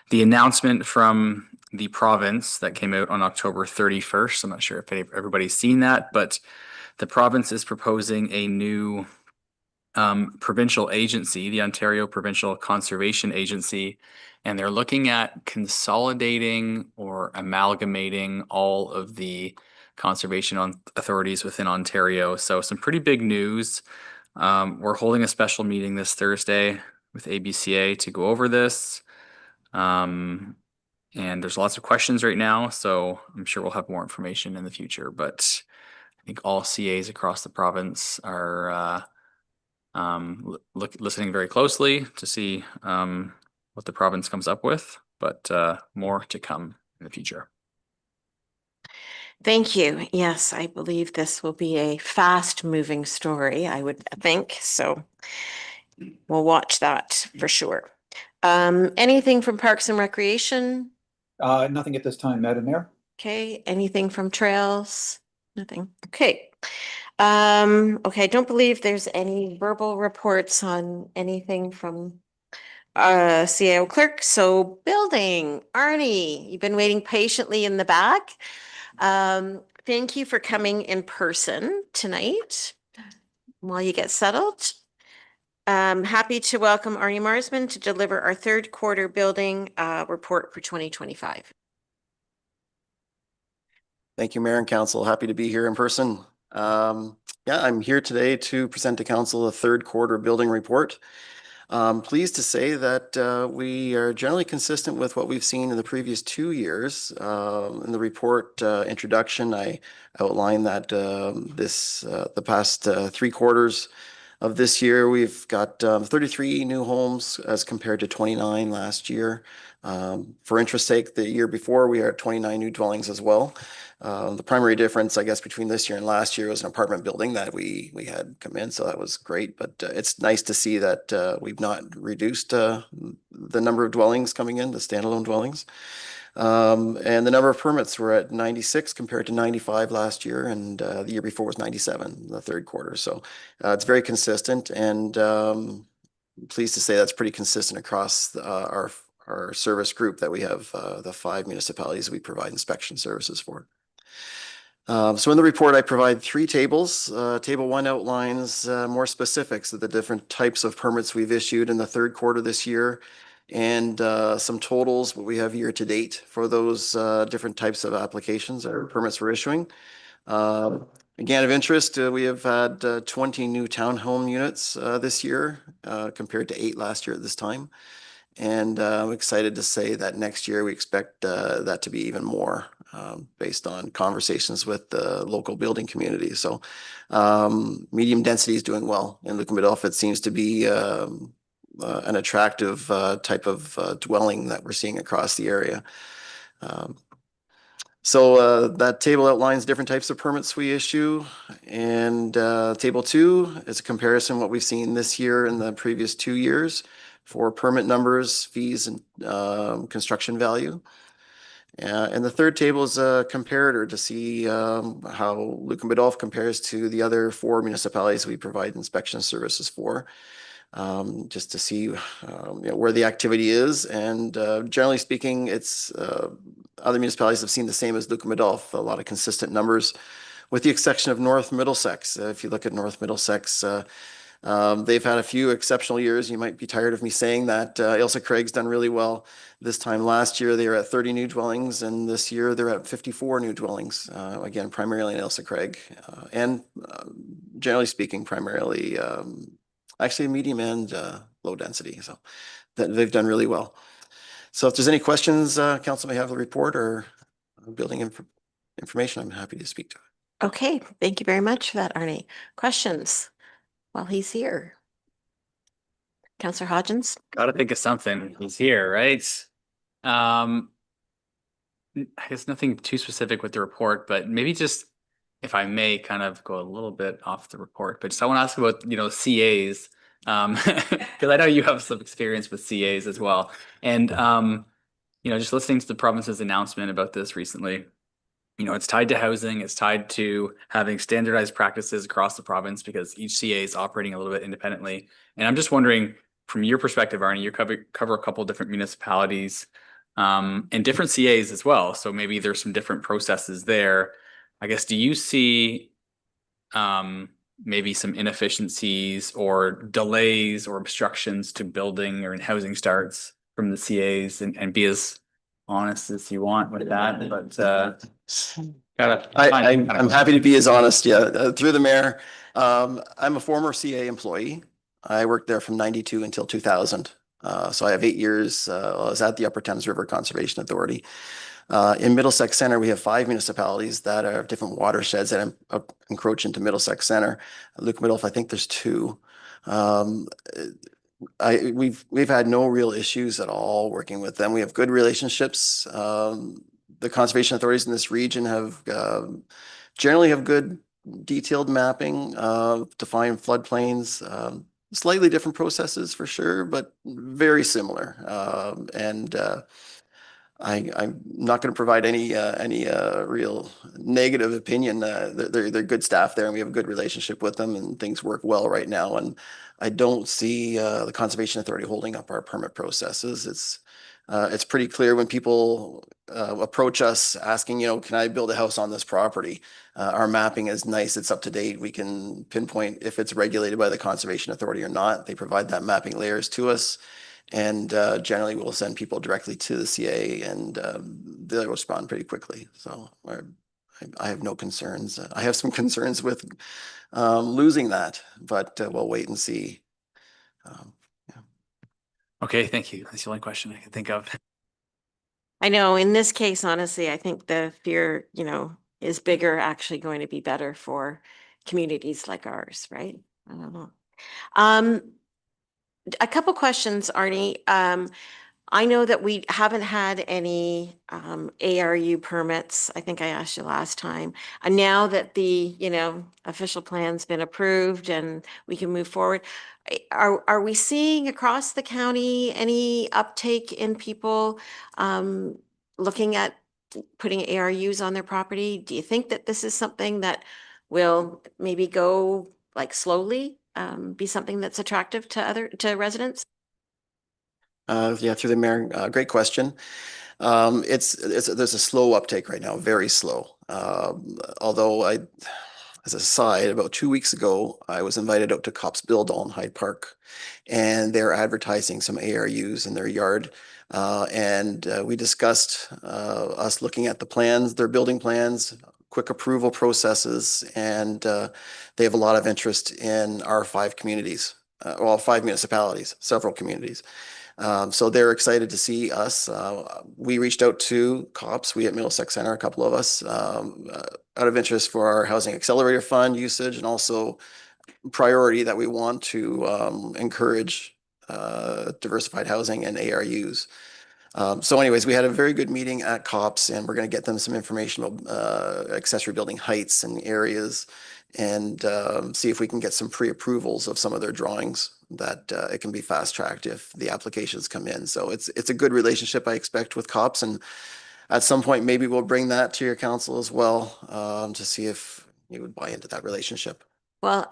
the announcement from the province that came out on October 31st. I'm not sure if everybody's seen that, but the province is proposing a new provincial agency, the Ontario Provincial Conservation Agency, and they're looking at consolidating or amalgamating all of the conservation authorities within Ontario. So some pretty big news. We're holding a special meeting this Thursday with ABCA to go over this. And there's lots of questions right now, so I'm sure we'll have more information in the future, but I think all CAs across the province are listening very closely to see what the province comes up with, but more to come in the future. Thank you. Yes, I believe this will be a fast-moving story, I would think. So we'll watch that for sure. Anything from Parks and Recreation? Nothing at this time, Madam Mayor. Okay, anything from Trails? Nothing. Okay. Okay, I don't believe there's any verbal reports on anything from CAO clerk. So building, Arnie, you've been waiting patiently in the back. Thank you for coming in person tonight while you get settled. Happy to welcome Arnie Marsman to deliver our third quarter building report for 2025. Thank you, Mayor and Council. Happy to be here in person. Yeah, I'm here today to present to Council a third quarter building report. Pleased to say that we are generally consistent with what we've seen in the previous 2 years. In the report introduction, I outlined that the past 3 quarters of this year, we've got 33 new homes as compared to 29 last year. For interest sake, the year before, we are at 29 new dwellings as well. The primary difference, I guess, between this year and last year was an apartment building that we had come in, so that was great. But it's nice to see that we've not reduced the number of dwellings coming in, the standalone dwellings. And the number of permits were at 96 compared to 95 last year, and the year before was 97, the third quarter. So it's very consistent, and pleased to say that's pretty consistent across our service group that we have, the 5 municipalities we provide inspection services for. So in the report, I provide 3 tables. Table 1 outlines more specifics of the different types of permits we've issued in the third quarter this year, and some totals, what we have year to date for those different types of applications or permits we're issuing. Again, of interest, we have had 20 new townhome units this year compared to 8 last year at this time. And I'm excited to say that next year we expect that to be even more based on conversations with the local building community. So medium density is doing well in Lucan Biddulph. It seems to be an attractive type of dwelling that we're seeing across the area. So that table outlines different types of permits we issue, and table 2 is a comparison of what we've seen this year and the previous 2 years for permit numbers, fees, and construction value. And the third table is a comparator to see how Lucan Biddulph compares to the other 4 municipalities we provide inspection services for. Just to see where the activity is. And generally speaking, it's other municipalities have seen the same as Lucan Biddulph, a lot of consistent numbers, with the exception of North Middlesex. If you look at North Middlesex, they've had a few exceptional years. You might be tired of me saying that. Ailsa Craig's done really well. This time last year, they were at 30 new dwellings, and this year they're at 54 new dwellings. Again, primarily in Ailsa Craig, and generally speaking, primarily actually medium and low density. So they've done really well. So if there's any questions, council may have the report or building information, I'm happy to speak to it. Okay, thank you very much for that, Arnie. Questions while he's here? Councillor Hodgins? Gotta think of something. He's here, right? I guess nothing too specific with the report, but maybe just, if I may, kind of go a little bit off the report, but just I want to ask about, CAs, because I know you have some experience with CAs as well. And, just listening to the province's announcement about this recently, it's tied to housing, it's tied to having standardized practices across the province because each CA is operating a little bit independently. And I'm just wondering, from your perspective, Arnie, you cover a couple different municipalities and different CAs as well. So maybe there's some different processes there. I guess, do you see maybe some inefficiencies or delays or obstructions to building or in housing starts from the CAs, and be as honest as you want with that, but I'm happy to be as honest, through the mayor. I'm a former CA employee. I worked there from 92 until 2000. So I have 8 years. I was at the Upper Thames River Conservation Authority. In Middlesex Centre, we have 5 municipalities that are different watersheds that encroach into Middlesex Centre. Lucan Biddulph, I think there's 2. We've had no real issues at all working with them. We have good relationships. The conservation authorities in this region have generally have good detailed mapping, defined floodplains, slightly different processes for sure, but very similar. And I'm not going to provide any real negative opinion. They're good staff there, and we have a good relationship with them, and things work well right now. And I don't see the Conservation Authority holding up our permit processes. It's pretty clear when people approach us asking, can I build a house on this property? Our mapping is nice. It's up to date. We can pinpoint if it's regulated by the Conservation Authority or not. They provide that mapping layers to us. And generally, we'll send people directly to the CA, and they'll respond pretty quickly. So I have no concerns. I have some concerns with losing that, but we'll wait and see. Okay, thank you. That's the only question I can think of. I know in this case, honestly, I think the fear, is bigger, actually going to be better for communities like ours, right? I don't know. A couple questions, Arnie. I know that we haven't had any ARU permits. I think I asked you last time. And now that the, official plan's been approved and we can move forward, are we seeing across the county any uptake in people looking at putting ARUs on their property? Do you think that this is something that will maybe go like slowly, be something that's attractive to residents? Through the mayor, great question. There's a slow uptake right now, very slow. Although as a side, about 2 weeks ago, I was invited out to Cops Biddulph in Hyde Park, and they're advertising some ARUs in their yard. We discussed us looking at the plans, their building plans, quick approval processes, and they have a lot of interest in our 5 communities, well, 5 municipalities, several communities. So they're excited to see us. We reached out to COPS, we at Middlesex Center, a couple of us, out of interest for our Housing Accelerator Fund usage, and also priority that we want to encourage diversified housing and ARUs. So anyways, we had a very good meeting at COPS, and we're going to get them some information about accessory building heights and areas, and see if we can get some pre-approvals of some of their drawings that it can be fast-tracked if the applications come in. So it's a good relationship, I expect, with COPS, and at some point, maybe we'll bring that to your council as well, to see if you would buy into that relationship. Well,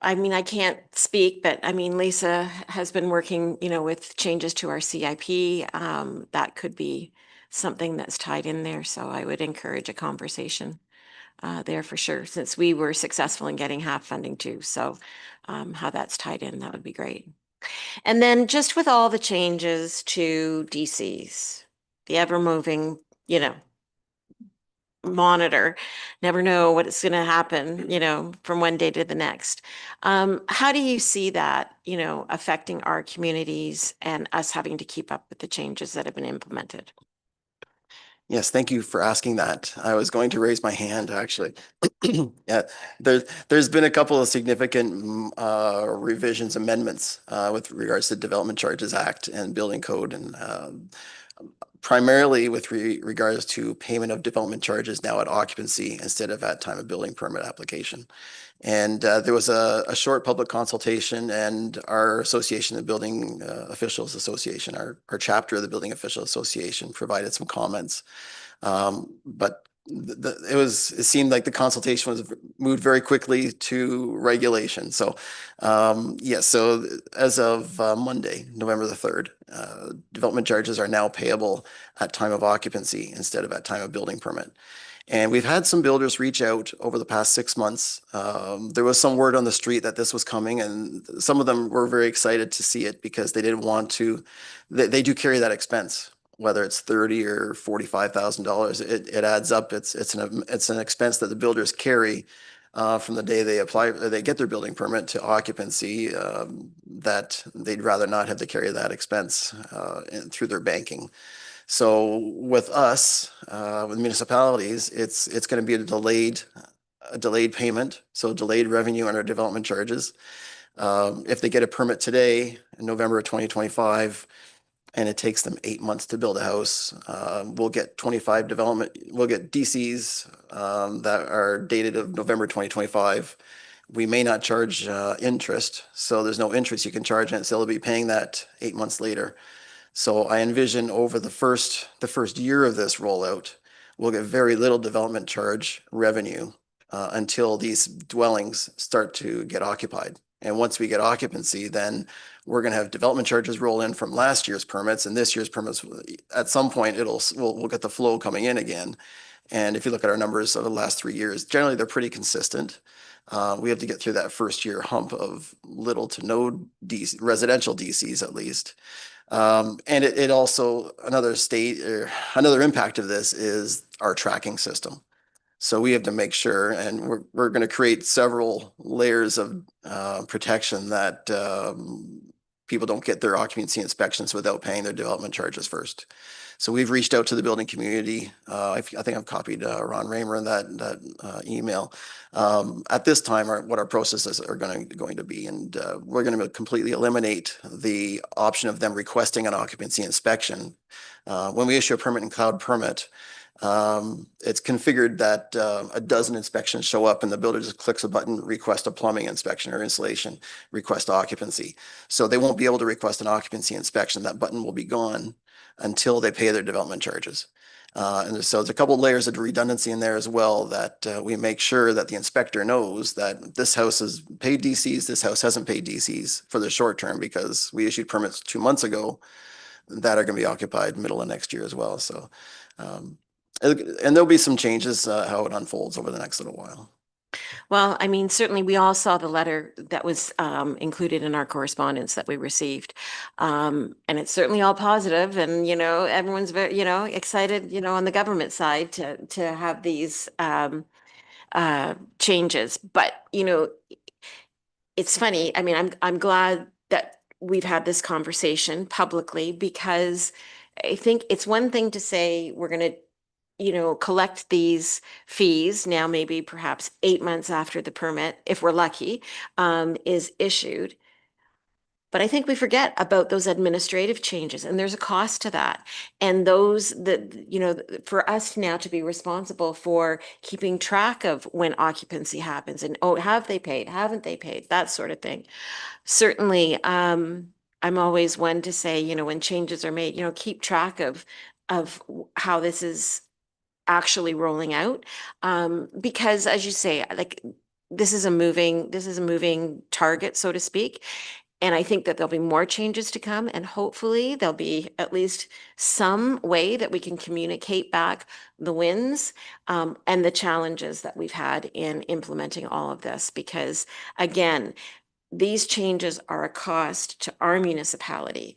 I mean, I can't speak, but I mean, Lisa has been working, with changes to our CIP. That could be something that's tied in there. So I would encourage a conversation there for sure, since we were successful in getting half funding too. So how that's tied in, that would be great. And then just with all the changes to DCs, the ever moving, monitor, never know what is going to happen, from one day to the next. How do you see that, affecting our communities and us having to keep up with the changes that have been implemented? Yes, thank you for asking that. I was going to raise my hand, actually. Yeah, there's been a couple of significant revisions, amendments with regards to Development Charges Act and Building Code, and primarily with regards to payment of development charges now at occupancy instead of at time of building permit application. And there was a short public consultation, and our association, the Building Officials Association, our chapter of the Building Officials Association, provided some comments. But it seemed like the consultation was moved very quickly to regulation. So yes, so as of Monday, November the 3rd, development charges are now payable at time of occupancy instead of at time of building permit. And we've had some builders reach out over the past 6 months. There was some word on the street that this was coming, and some of them were very excited to see it because they didn't want to, they do carry that expense, whether it's $30,000 or $45,000. It adds up. It's an expense that the builders carry from the day they get their building permit to occupancy, that they'd rather not have to carry that expense through their banking. So with us, with municipalities, it's going to be a delayed payment, so delayed revenue under development charges. If they get a permit today in November of 2025, and it takes them 8 months to build a house, we'll get we'll get DCs that are dated of November 2025. We may not charge interest, so there's no interest you can charge, and so they'll be paying that 8 months later. So I envision over the first year of this rollout, we'll get very little development charge revenue until these dwellings start to get occupied. And once we get occupancy, then we're going to have development charges roll in from last year's permits, and this year's permits, at some point, we'll get the flow coming in again. And if you look at our numbers over the last 3 years, generally they're pretty consistent. We have to get through that first year hump of little to no residential DCs at least. And it also, another impact of this is our tracking system. So we have to make sure, and we're going to create several layers of protection that people don't get their occupancy inspections without paying their development charges first. So we've reached out to the building community. I think I've copied Ron Raymer in that email. At this time, what our processes are going to be, and we're going to completely eliminate the option of them requesting an occupancy inspection. When we issue a permit and cloud permit, it's configured that a dozen inspections show up, and the builder just clicks a button, request a plumbing inspection or installation, request occupancy. So they won't be able to request an occupancy inspection. That button will be gone until they pay their development charges. And so there's a couple of layers of redundancy in there as well, that we make sure that the inspector knows that this house has paid DCs, this house hasn't paid DCs for the short term, because we issued permits 2 months ago that are going to be occupied middle of next year as well. So And there'll be some changes, how it unfolds over the next little while. Well, I mean, certainly we all saw the letter that was included in our correspondence that we received. And it's certainly all positive and, everyone's very, excited, on the government side to have these changes. But, it's funny. I mean, I'm glad that we've had this conversation publicly because I think it's one thing to say we're going to collect these fees now, maybe perhaps 8 months after the permit, if we're lucky, is issued. But I think we forget about those administrative changes, and there's a cost to that. And those that, for us now to be responsible for keeping track of when occupancy happens and, oh, have they paid? Haven't they paid? That sort of thing. Certainly, I'm always one to say, when changes are made, keep track of how this is actually rolling out. Because as you say, like this is a moving target, so to speak. And I think that there'll be more changes to come, and hopefully there'll be at least some way that we can communicate back the wins and the challenges that we've had in implementing all of this. Because again, these changes are a cost to our municipality.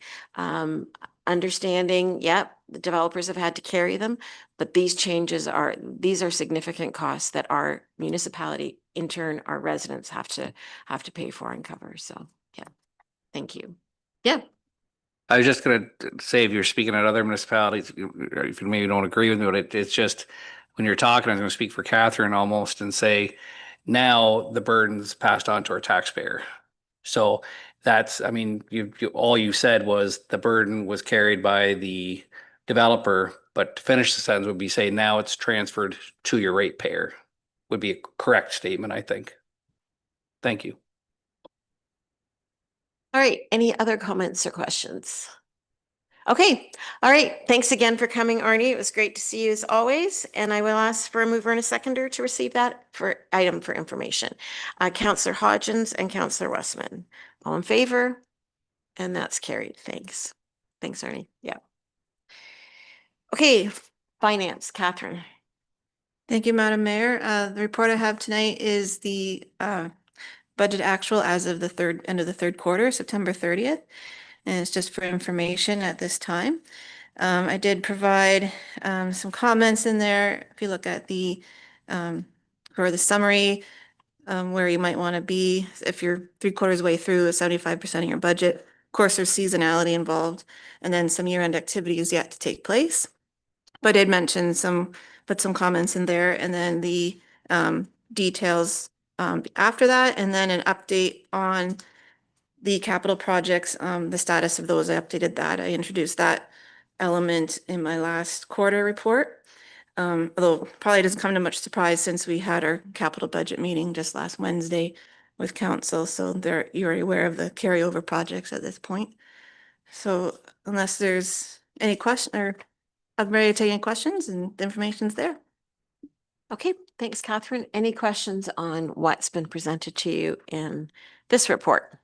Understanding, yep, the developers have had to carry them, but these are significant costs that our municipality, in turn, our residents have to pay for and cover. So, yeah, thank you. Yeah. I was just gonna say, if you're speaking at other municipalities, if you maybe don't agree with me, but it's just, when you're talking, I was gonna speak for Catherine almost and say, now the burden's passed on to our taxpayer. So that's, I mean, all you said was the burden was carried by the developer, but to finish the sentence would be say, now it's transferred to your ratepayer, would be a correct statement, I think. Thank you. All right. Any other comments or questions? Okay. All right. Thanks again for coming, Arnie. It was great to see you as always. And I will ask for a mover and a seconder to receive that item for information. Councillor Hodgins and Councillor Westman. All in favor? And that's carried. Thanks. Thanks, Arnie. Yeah. Okay. Finance, Catherine. Thank you, Madam Mayor. The report I have tonight is the budget actual as of the end of the third quarter, September 30th. And it's just for information at this time. I did provide some comments in there. If you look at for the summary, where you might want to be if you're 3/4 way through 75% of your budget. Of course, there's seasonality involved, and then some year-end activities yet to take place. But I did mention put some comments in there, and then the details after that, and then an update on the capital projects, the status of those. I updated that. I introduced that element in my last quarter report. Although probably doesn't come to much surprise since we had our capital budget meeting just last Wednesday with council. So you're already aware of the carryover projects at this point. So unless there's any question, or I'm ready to take any questions, and the information's there. Okay, thanks, Catherine. Any questions on what's been presented to you in this report?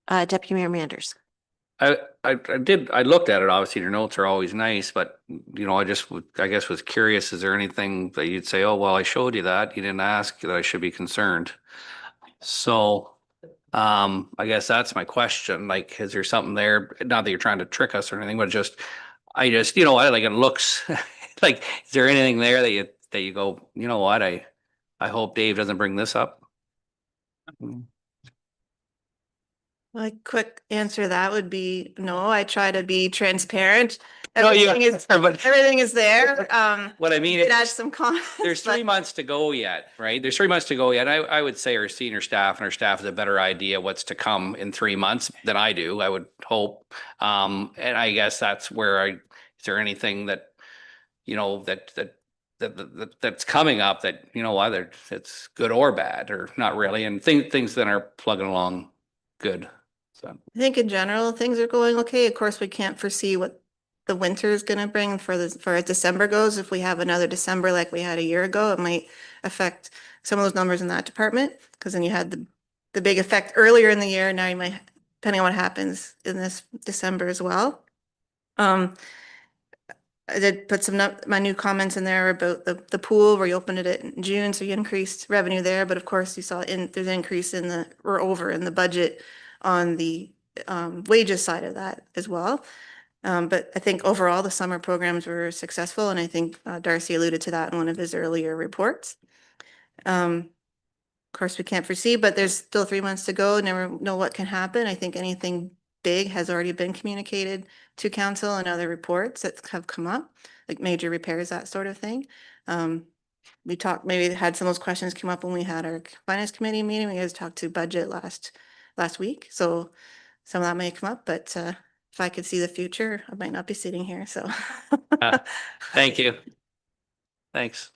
Deputy Mayor Manders. I looked at it, obviously your notes are always nice, but I guess was curious, is there anything that you'd say, oh, well, I showed you that, you didn't ask, that I should be concerned? So, I guess that's my question, like, is there something there, not that you're trying to trick us or anything, but I like, it looks, like, is there anything there that you go, you know what, I hope Dave doesn't bring this up? A quick answer to that would be no. I try to be transparent. No, Everything is there. What I mean Did is, add some comments. there's 3 months to go yet, right? There's 3 months to go yet. I would say our senior staff and our staff has a better idea what's to come in 3 months than I do, I would hope. And I guess that's where is there anything that, that's coming up that, whether it's good or bad or not really, and things that are plugging along good. So I think in general, things are going okay. Of course, we can't foresee what the winter is going to bring as December goes. If we have another December like we had a year ago, it might affect some of those numbers in that department, because then you had the big effect earlier in the year. Now you might, depending on what happens in this December as well. I did put my new comments in there about the pool where you opened it in June, so you increased revenue there. But of course, you saw there's an increase we're over in the budget on the wages side of that as well. But I think overall, the summer programs were successful, and I think Darcy alluded to that in one of his earlier reports. Of course, we can't foresee, but there's still 3 months to go. Never know what can happen. I think anything big has already been communicated to council and other reports that have come up, like major repairs, that sort of thing. We talked, maybe had some of those questions come up when we had our finance committee meeting. We guys talked to budget last week, so some of that may come up, but if I could see the future, I might not be sitting here, so. Thank you. Thanks.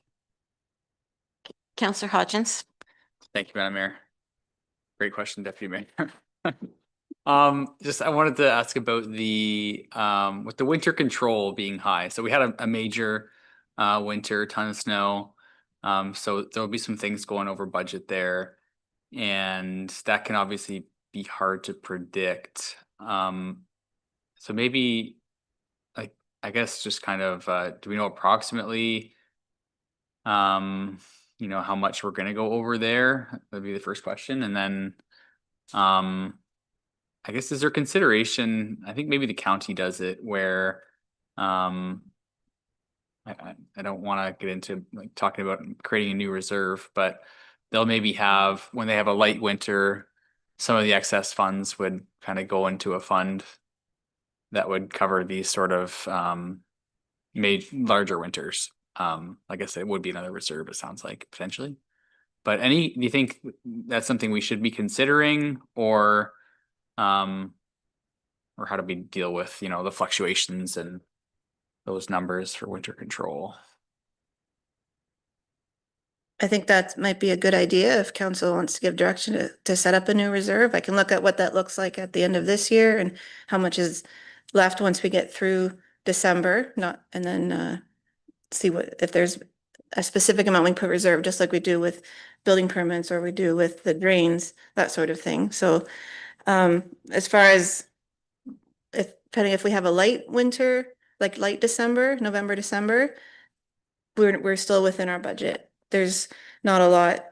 Counselor Hodgins. Thank you, Madam Mayor. Great question, Deputy Mayor. Just I wanted to ask about the with the winter control being high. So we had a major winter, ton of snow. So there'll be some things going over budget there, and that can obviously be hard to predict. So maybe, like, I guess just kind of do we know approximately you know, how much we're gonna go over there? That'd be the first question. And then I guess is there consideration, I think maybe the county does it where I don't want to get into like talking about creating a new reserve, but they'll maybe have, when they have a light winter, some of the excess funds would kind of go into a fund that would cover these sort of larger winters. I guess it would be another reserve, it sounds like, potentially. But do you think that's something we should be considering, or how do we deal with, you know, the fluctuations and those numbers for winter control? I think that might be a good idea if council wants to give direction to set up a new reserve. I can look at what that looks like at the end of this year and how much is left once we get through December, and then see if there's a specific amount we put reserve, just like we do with building permits or we do with the drains, that sort of thing. So as far as depending if we have a light winter, like light December, November, December, we're still within our budget. There's not a lot,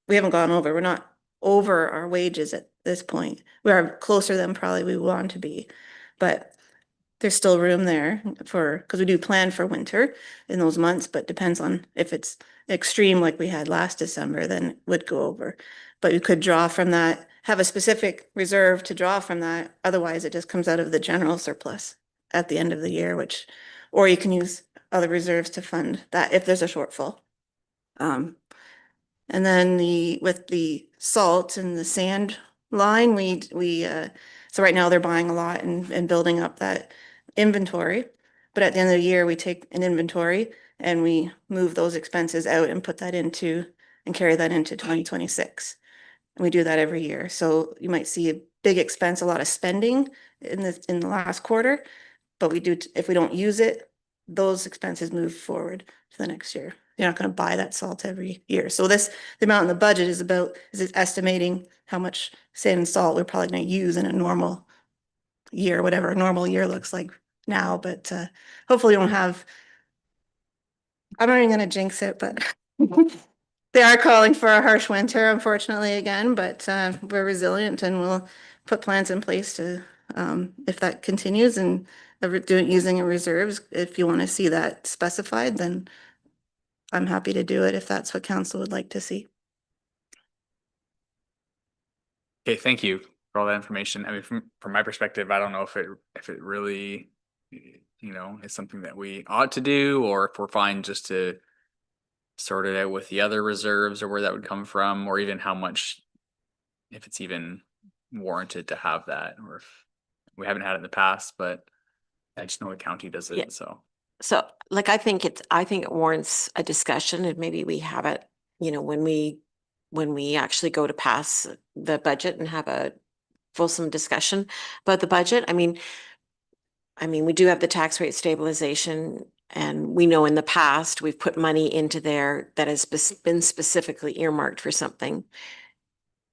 we haven't gone over, we're not over our wages at this point. We are closer than probably we want to be, but there's still room there because we do plan for winter in those months, but depends on if it's extreme like we had last December, then it would go over. But you could draw from that, have a specific reserve to draw from that. Otherwise, it just comes out of the general surplus at the end of the year, or you can use other reserves to fund that if there's a shortfall. And then with the salt and the sand line, so right now they're buying a lot and building up that inventory. But at the end of the year, we take an inventory and we move those expenses out and put that into and carry that into 2026. And we do that every year. So you might see a big expense, a lot of spending in the last quarter, but if we don't use it, those expenses move forward to the next year. You're not going to buy that salt every year. So the amount in the budget is estimating how much sand and salt we're probably going to use in a normal year, whatever a normal year looks like now. But hopefully we don't have, I'm not even going to jinx it, but they are calling for a harsh winter, unfortunately, again, but we're resilient and we'll put plans in place to, if that continues and using reserves, if you want to see that specified, then I'm happy to do it if that's what council would like to see. Okay, thank you for all that information. I mean, from my perspective, I don't know if it really, you know, is something that we ought to do, or if we're fine just to sort it out with the other reserves, or where that would come from, or even how much, if it's even warranted to have that, or if we haven't had it in the past, but I just know the county does it, Yeah. So like, I think it warrants a discussion, and maybe we have it, you know, when we actually go to pass the budget and have a fulsome discussion about the budget. I mean, we do have the tax rate stabilization, and we know in the past we've put money into there that has been specifically earmarked for something.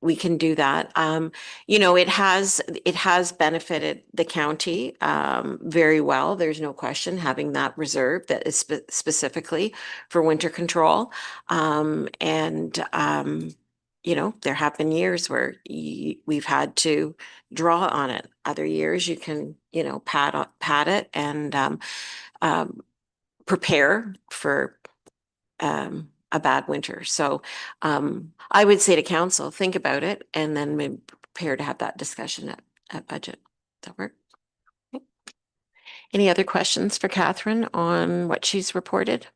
we can do that. It has benefited the county very well. There's no question, having that reserve that is specifically for winter control. There have been years where we've had to draw on it. Other years you can, pad it and prepare for a bad winter. So I would say to council, think about it and then maybe prepare to have that discussion at budget. Does that work? Okay. Any other questions for Catherine on what she's reported?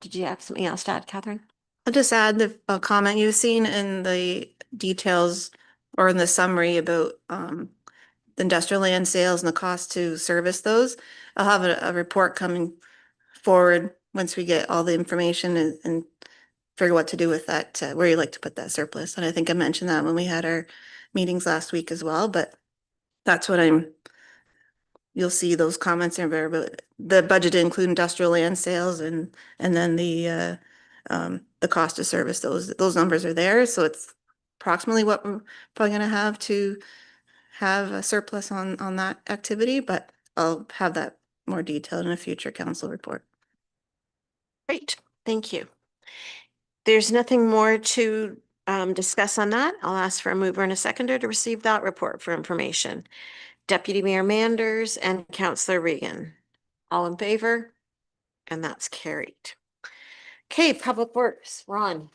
Did you have something else to add, Catherine? I'll just add the comment you've seen in the details or in the summary about the industrial land sales and the cost to service those. I'll have a report coming forward once we get all the information and figure what to do with that, where you like to put that surplus. And I think I mentioned that when we had our meetings last week as well, but that's what you'll see those comments in there, but the budget to include industrial land sales and then the cost to service those numbers are there. So it's approximately what we're probably gonna have to have a surplus on that activity, but I'll have that more detailed in a future council report. Great, thank you. There's nothing more to discuss on that. I'll ask for a mover and a seconder to receive that report for information. Deputy Mayor Manders and Councillor Regan. All in favor? And that's carried. Okay, Public Works, Ron.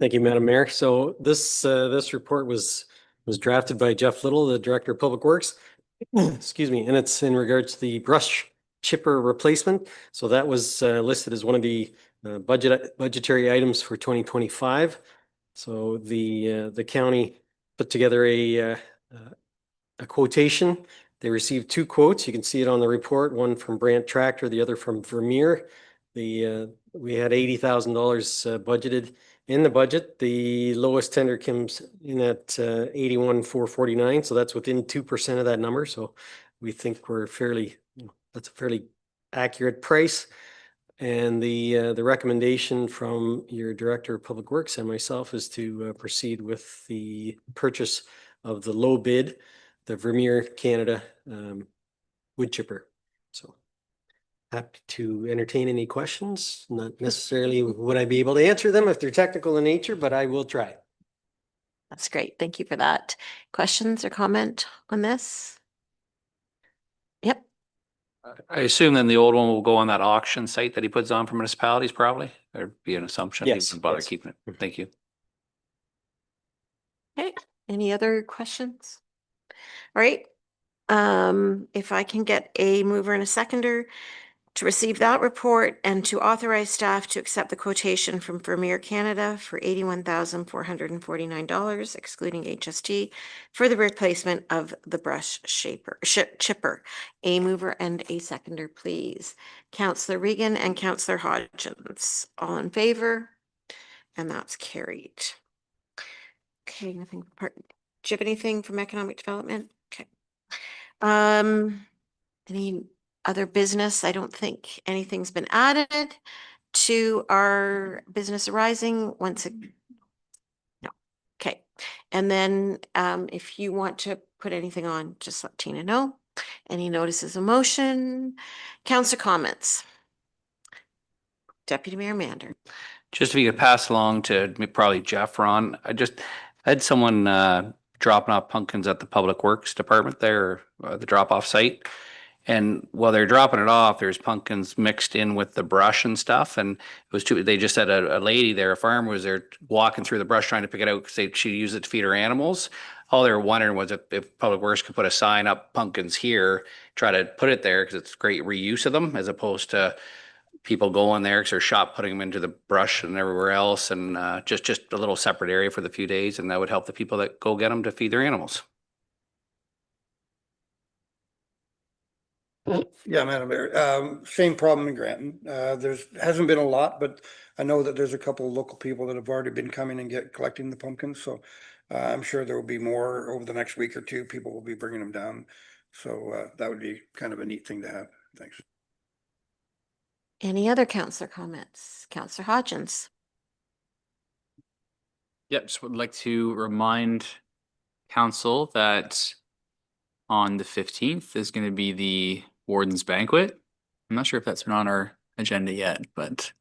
Thank you, Madam Mayor. So this report was drafted by Jeff Little, the Director of Public Works. Excuse me, and it's in regards to the brush chipper replacement. So that was listed as one of the budgetary items for 2025. So the county put together a quotation. They received two quotes. You can see it on the report, one from Brandt Tractor, the other from Vermeer. We had $80,000 budgeted in the budget. The lowest tender comes in at 81,449. So that's within 2% of that number. So we think that's a fairly accurate price. And the recommendation from your Director of Public Works and myself is to proceed with the purchase of the low bid, the Vermeer Canada wood chipper. So happy to entertain any questions. Not necessarily would I be able to answer them if they're technical in nature, but I will try. That's great. Thank you for that. Questions or comment on this? Yep. I assume then the old one will go on that auction site that he puts on for municipalities probably, or be an assumption. He Yes, wouldn't bother yes. keeping it. Thank you. Okay. Any other questions? All right. If I can get a mover and a seconder to receive that report and to authorize staff to accept the quotation from Vermeer Canada for $81,449, excluding HST, for the replacement of the brush chipper. A mover and a seconder, please. Councillor Regan and Councillor Hodgins. All in favor? And that's carried. Okay, nothing. Do you have anything from economic development? Okay. Any other business? I don't think anything's been added to our business arising once. No. Okay. And then if you want to put anything on, just let Tina know. Any notices of motion? Council comments? Deputy Mayor Mander. Just if you could pass along to probably Jeff, Ron, I had someone dropping off pumpkins at the Public Works Department there, the drop-off site. And while they're dropping it off, there's pumpkins mixed in with the brush and stuff. And they just had a lady there, a farmer was there walking through the brush trying to pick it out because she used it to feed her animals. All they were wondering was if Public Works could put a sign up, pumpkins here, try to put it there because it's great reuse of them as opposed to people going there because they're shot putting them into the brush and everywhere else. And just a little separate area for the few days. And that would help the people that go get them to feed their animals. Yeah, Madam Mayor, same problem in Granton. Hasn't been a lot, but I know that there's a couple of local people that have already been coming and collecting the pumpkins. So I'm sure there will be more over the next week or two. People will be bringing them down. So that would be kind of a neat thing to have. Thanks. Any other councillor comments? Councillor Hodgins. Yep, just would like to remind council that on the 15th is going to be the Warden's Banquet. I'm not sure if that's been on our agenda yet, but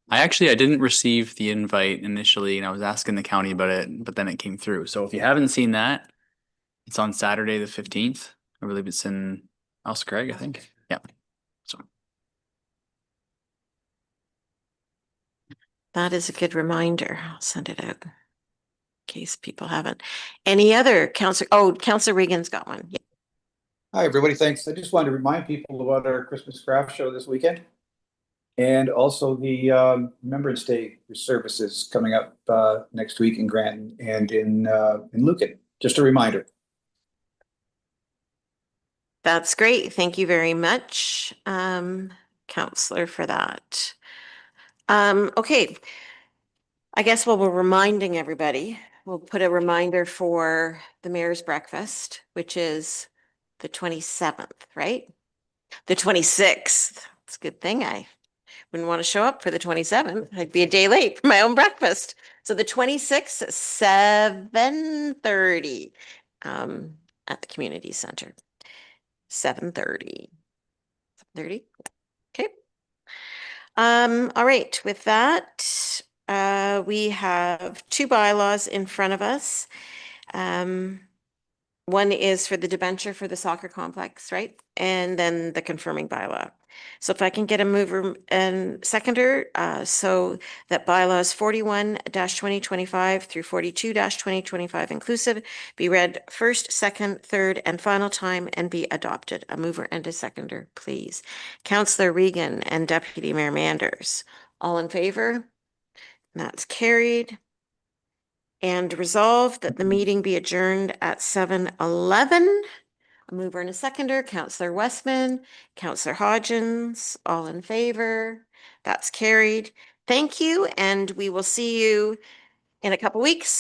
I didn't receive the invite initially and I was asking the county about it, but then it came through. So if you haven't seen that, it's on Saturday, the 15th. I believe it's in House Craig, I think. Yeah. So That is a good reminder. I'll send it out in case people haven't. Any other Councillor Regan's got one. Yeah. Hi, everybody. Thanks. I just wanted to remind people about our Christmas craft show this weekend. And also the Remembrance Day services coming up next week in Granton and in Lucan. Just a reminder. That's great. Thank you very much, Counselor, for that. Okay. I guess while we're reminding everybody, we'll put a reminder for the mayor's breakfast, which is the 27th, right? The 26th. It's a good thing I wouldn't want to show up for the 27th. I'd be a day late for my own breakfast. So the 26th, 7:30 at the community center. 7:30. 7:30. Okay. All right, with that, we have two bylaws in front of us. One is for the debenture for the soccer complex, right? And then the confirming bylaw. So if I can get a mover and seconder, so that bylaws 41-2025 through 42-2025 inclusive be read first, second, third, and final time and be adopted. A mover and a seconder, please. Councillor Regan and Deputy Mayor Manders, all in favor? That's carried. And resolved that the meeting be adjourned at 7:11. A mover and a seconder, Councillor Westman, Councillor Hodgins, all in favor. That's carried. Thank you, and we will see you in a couple weeks.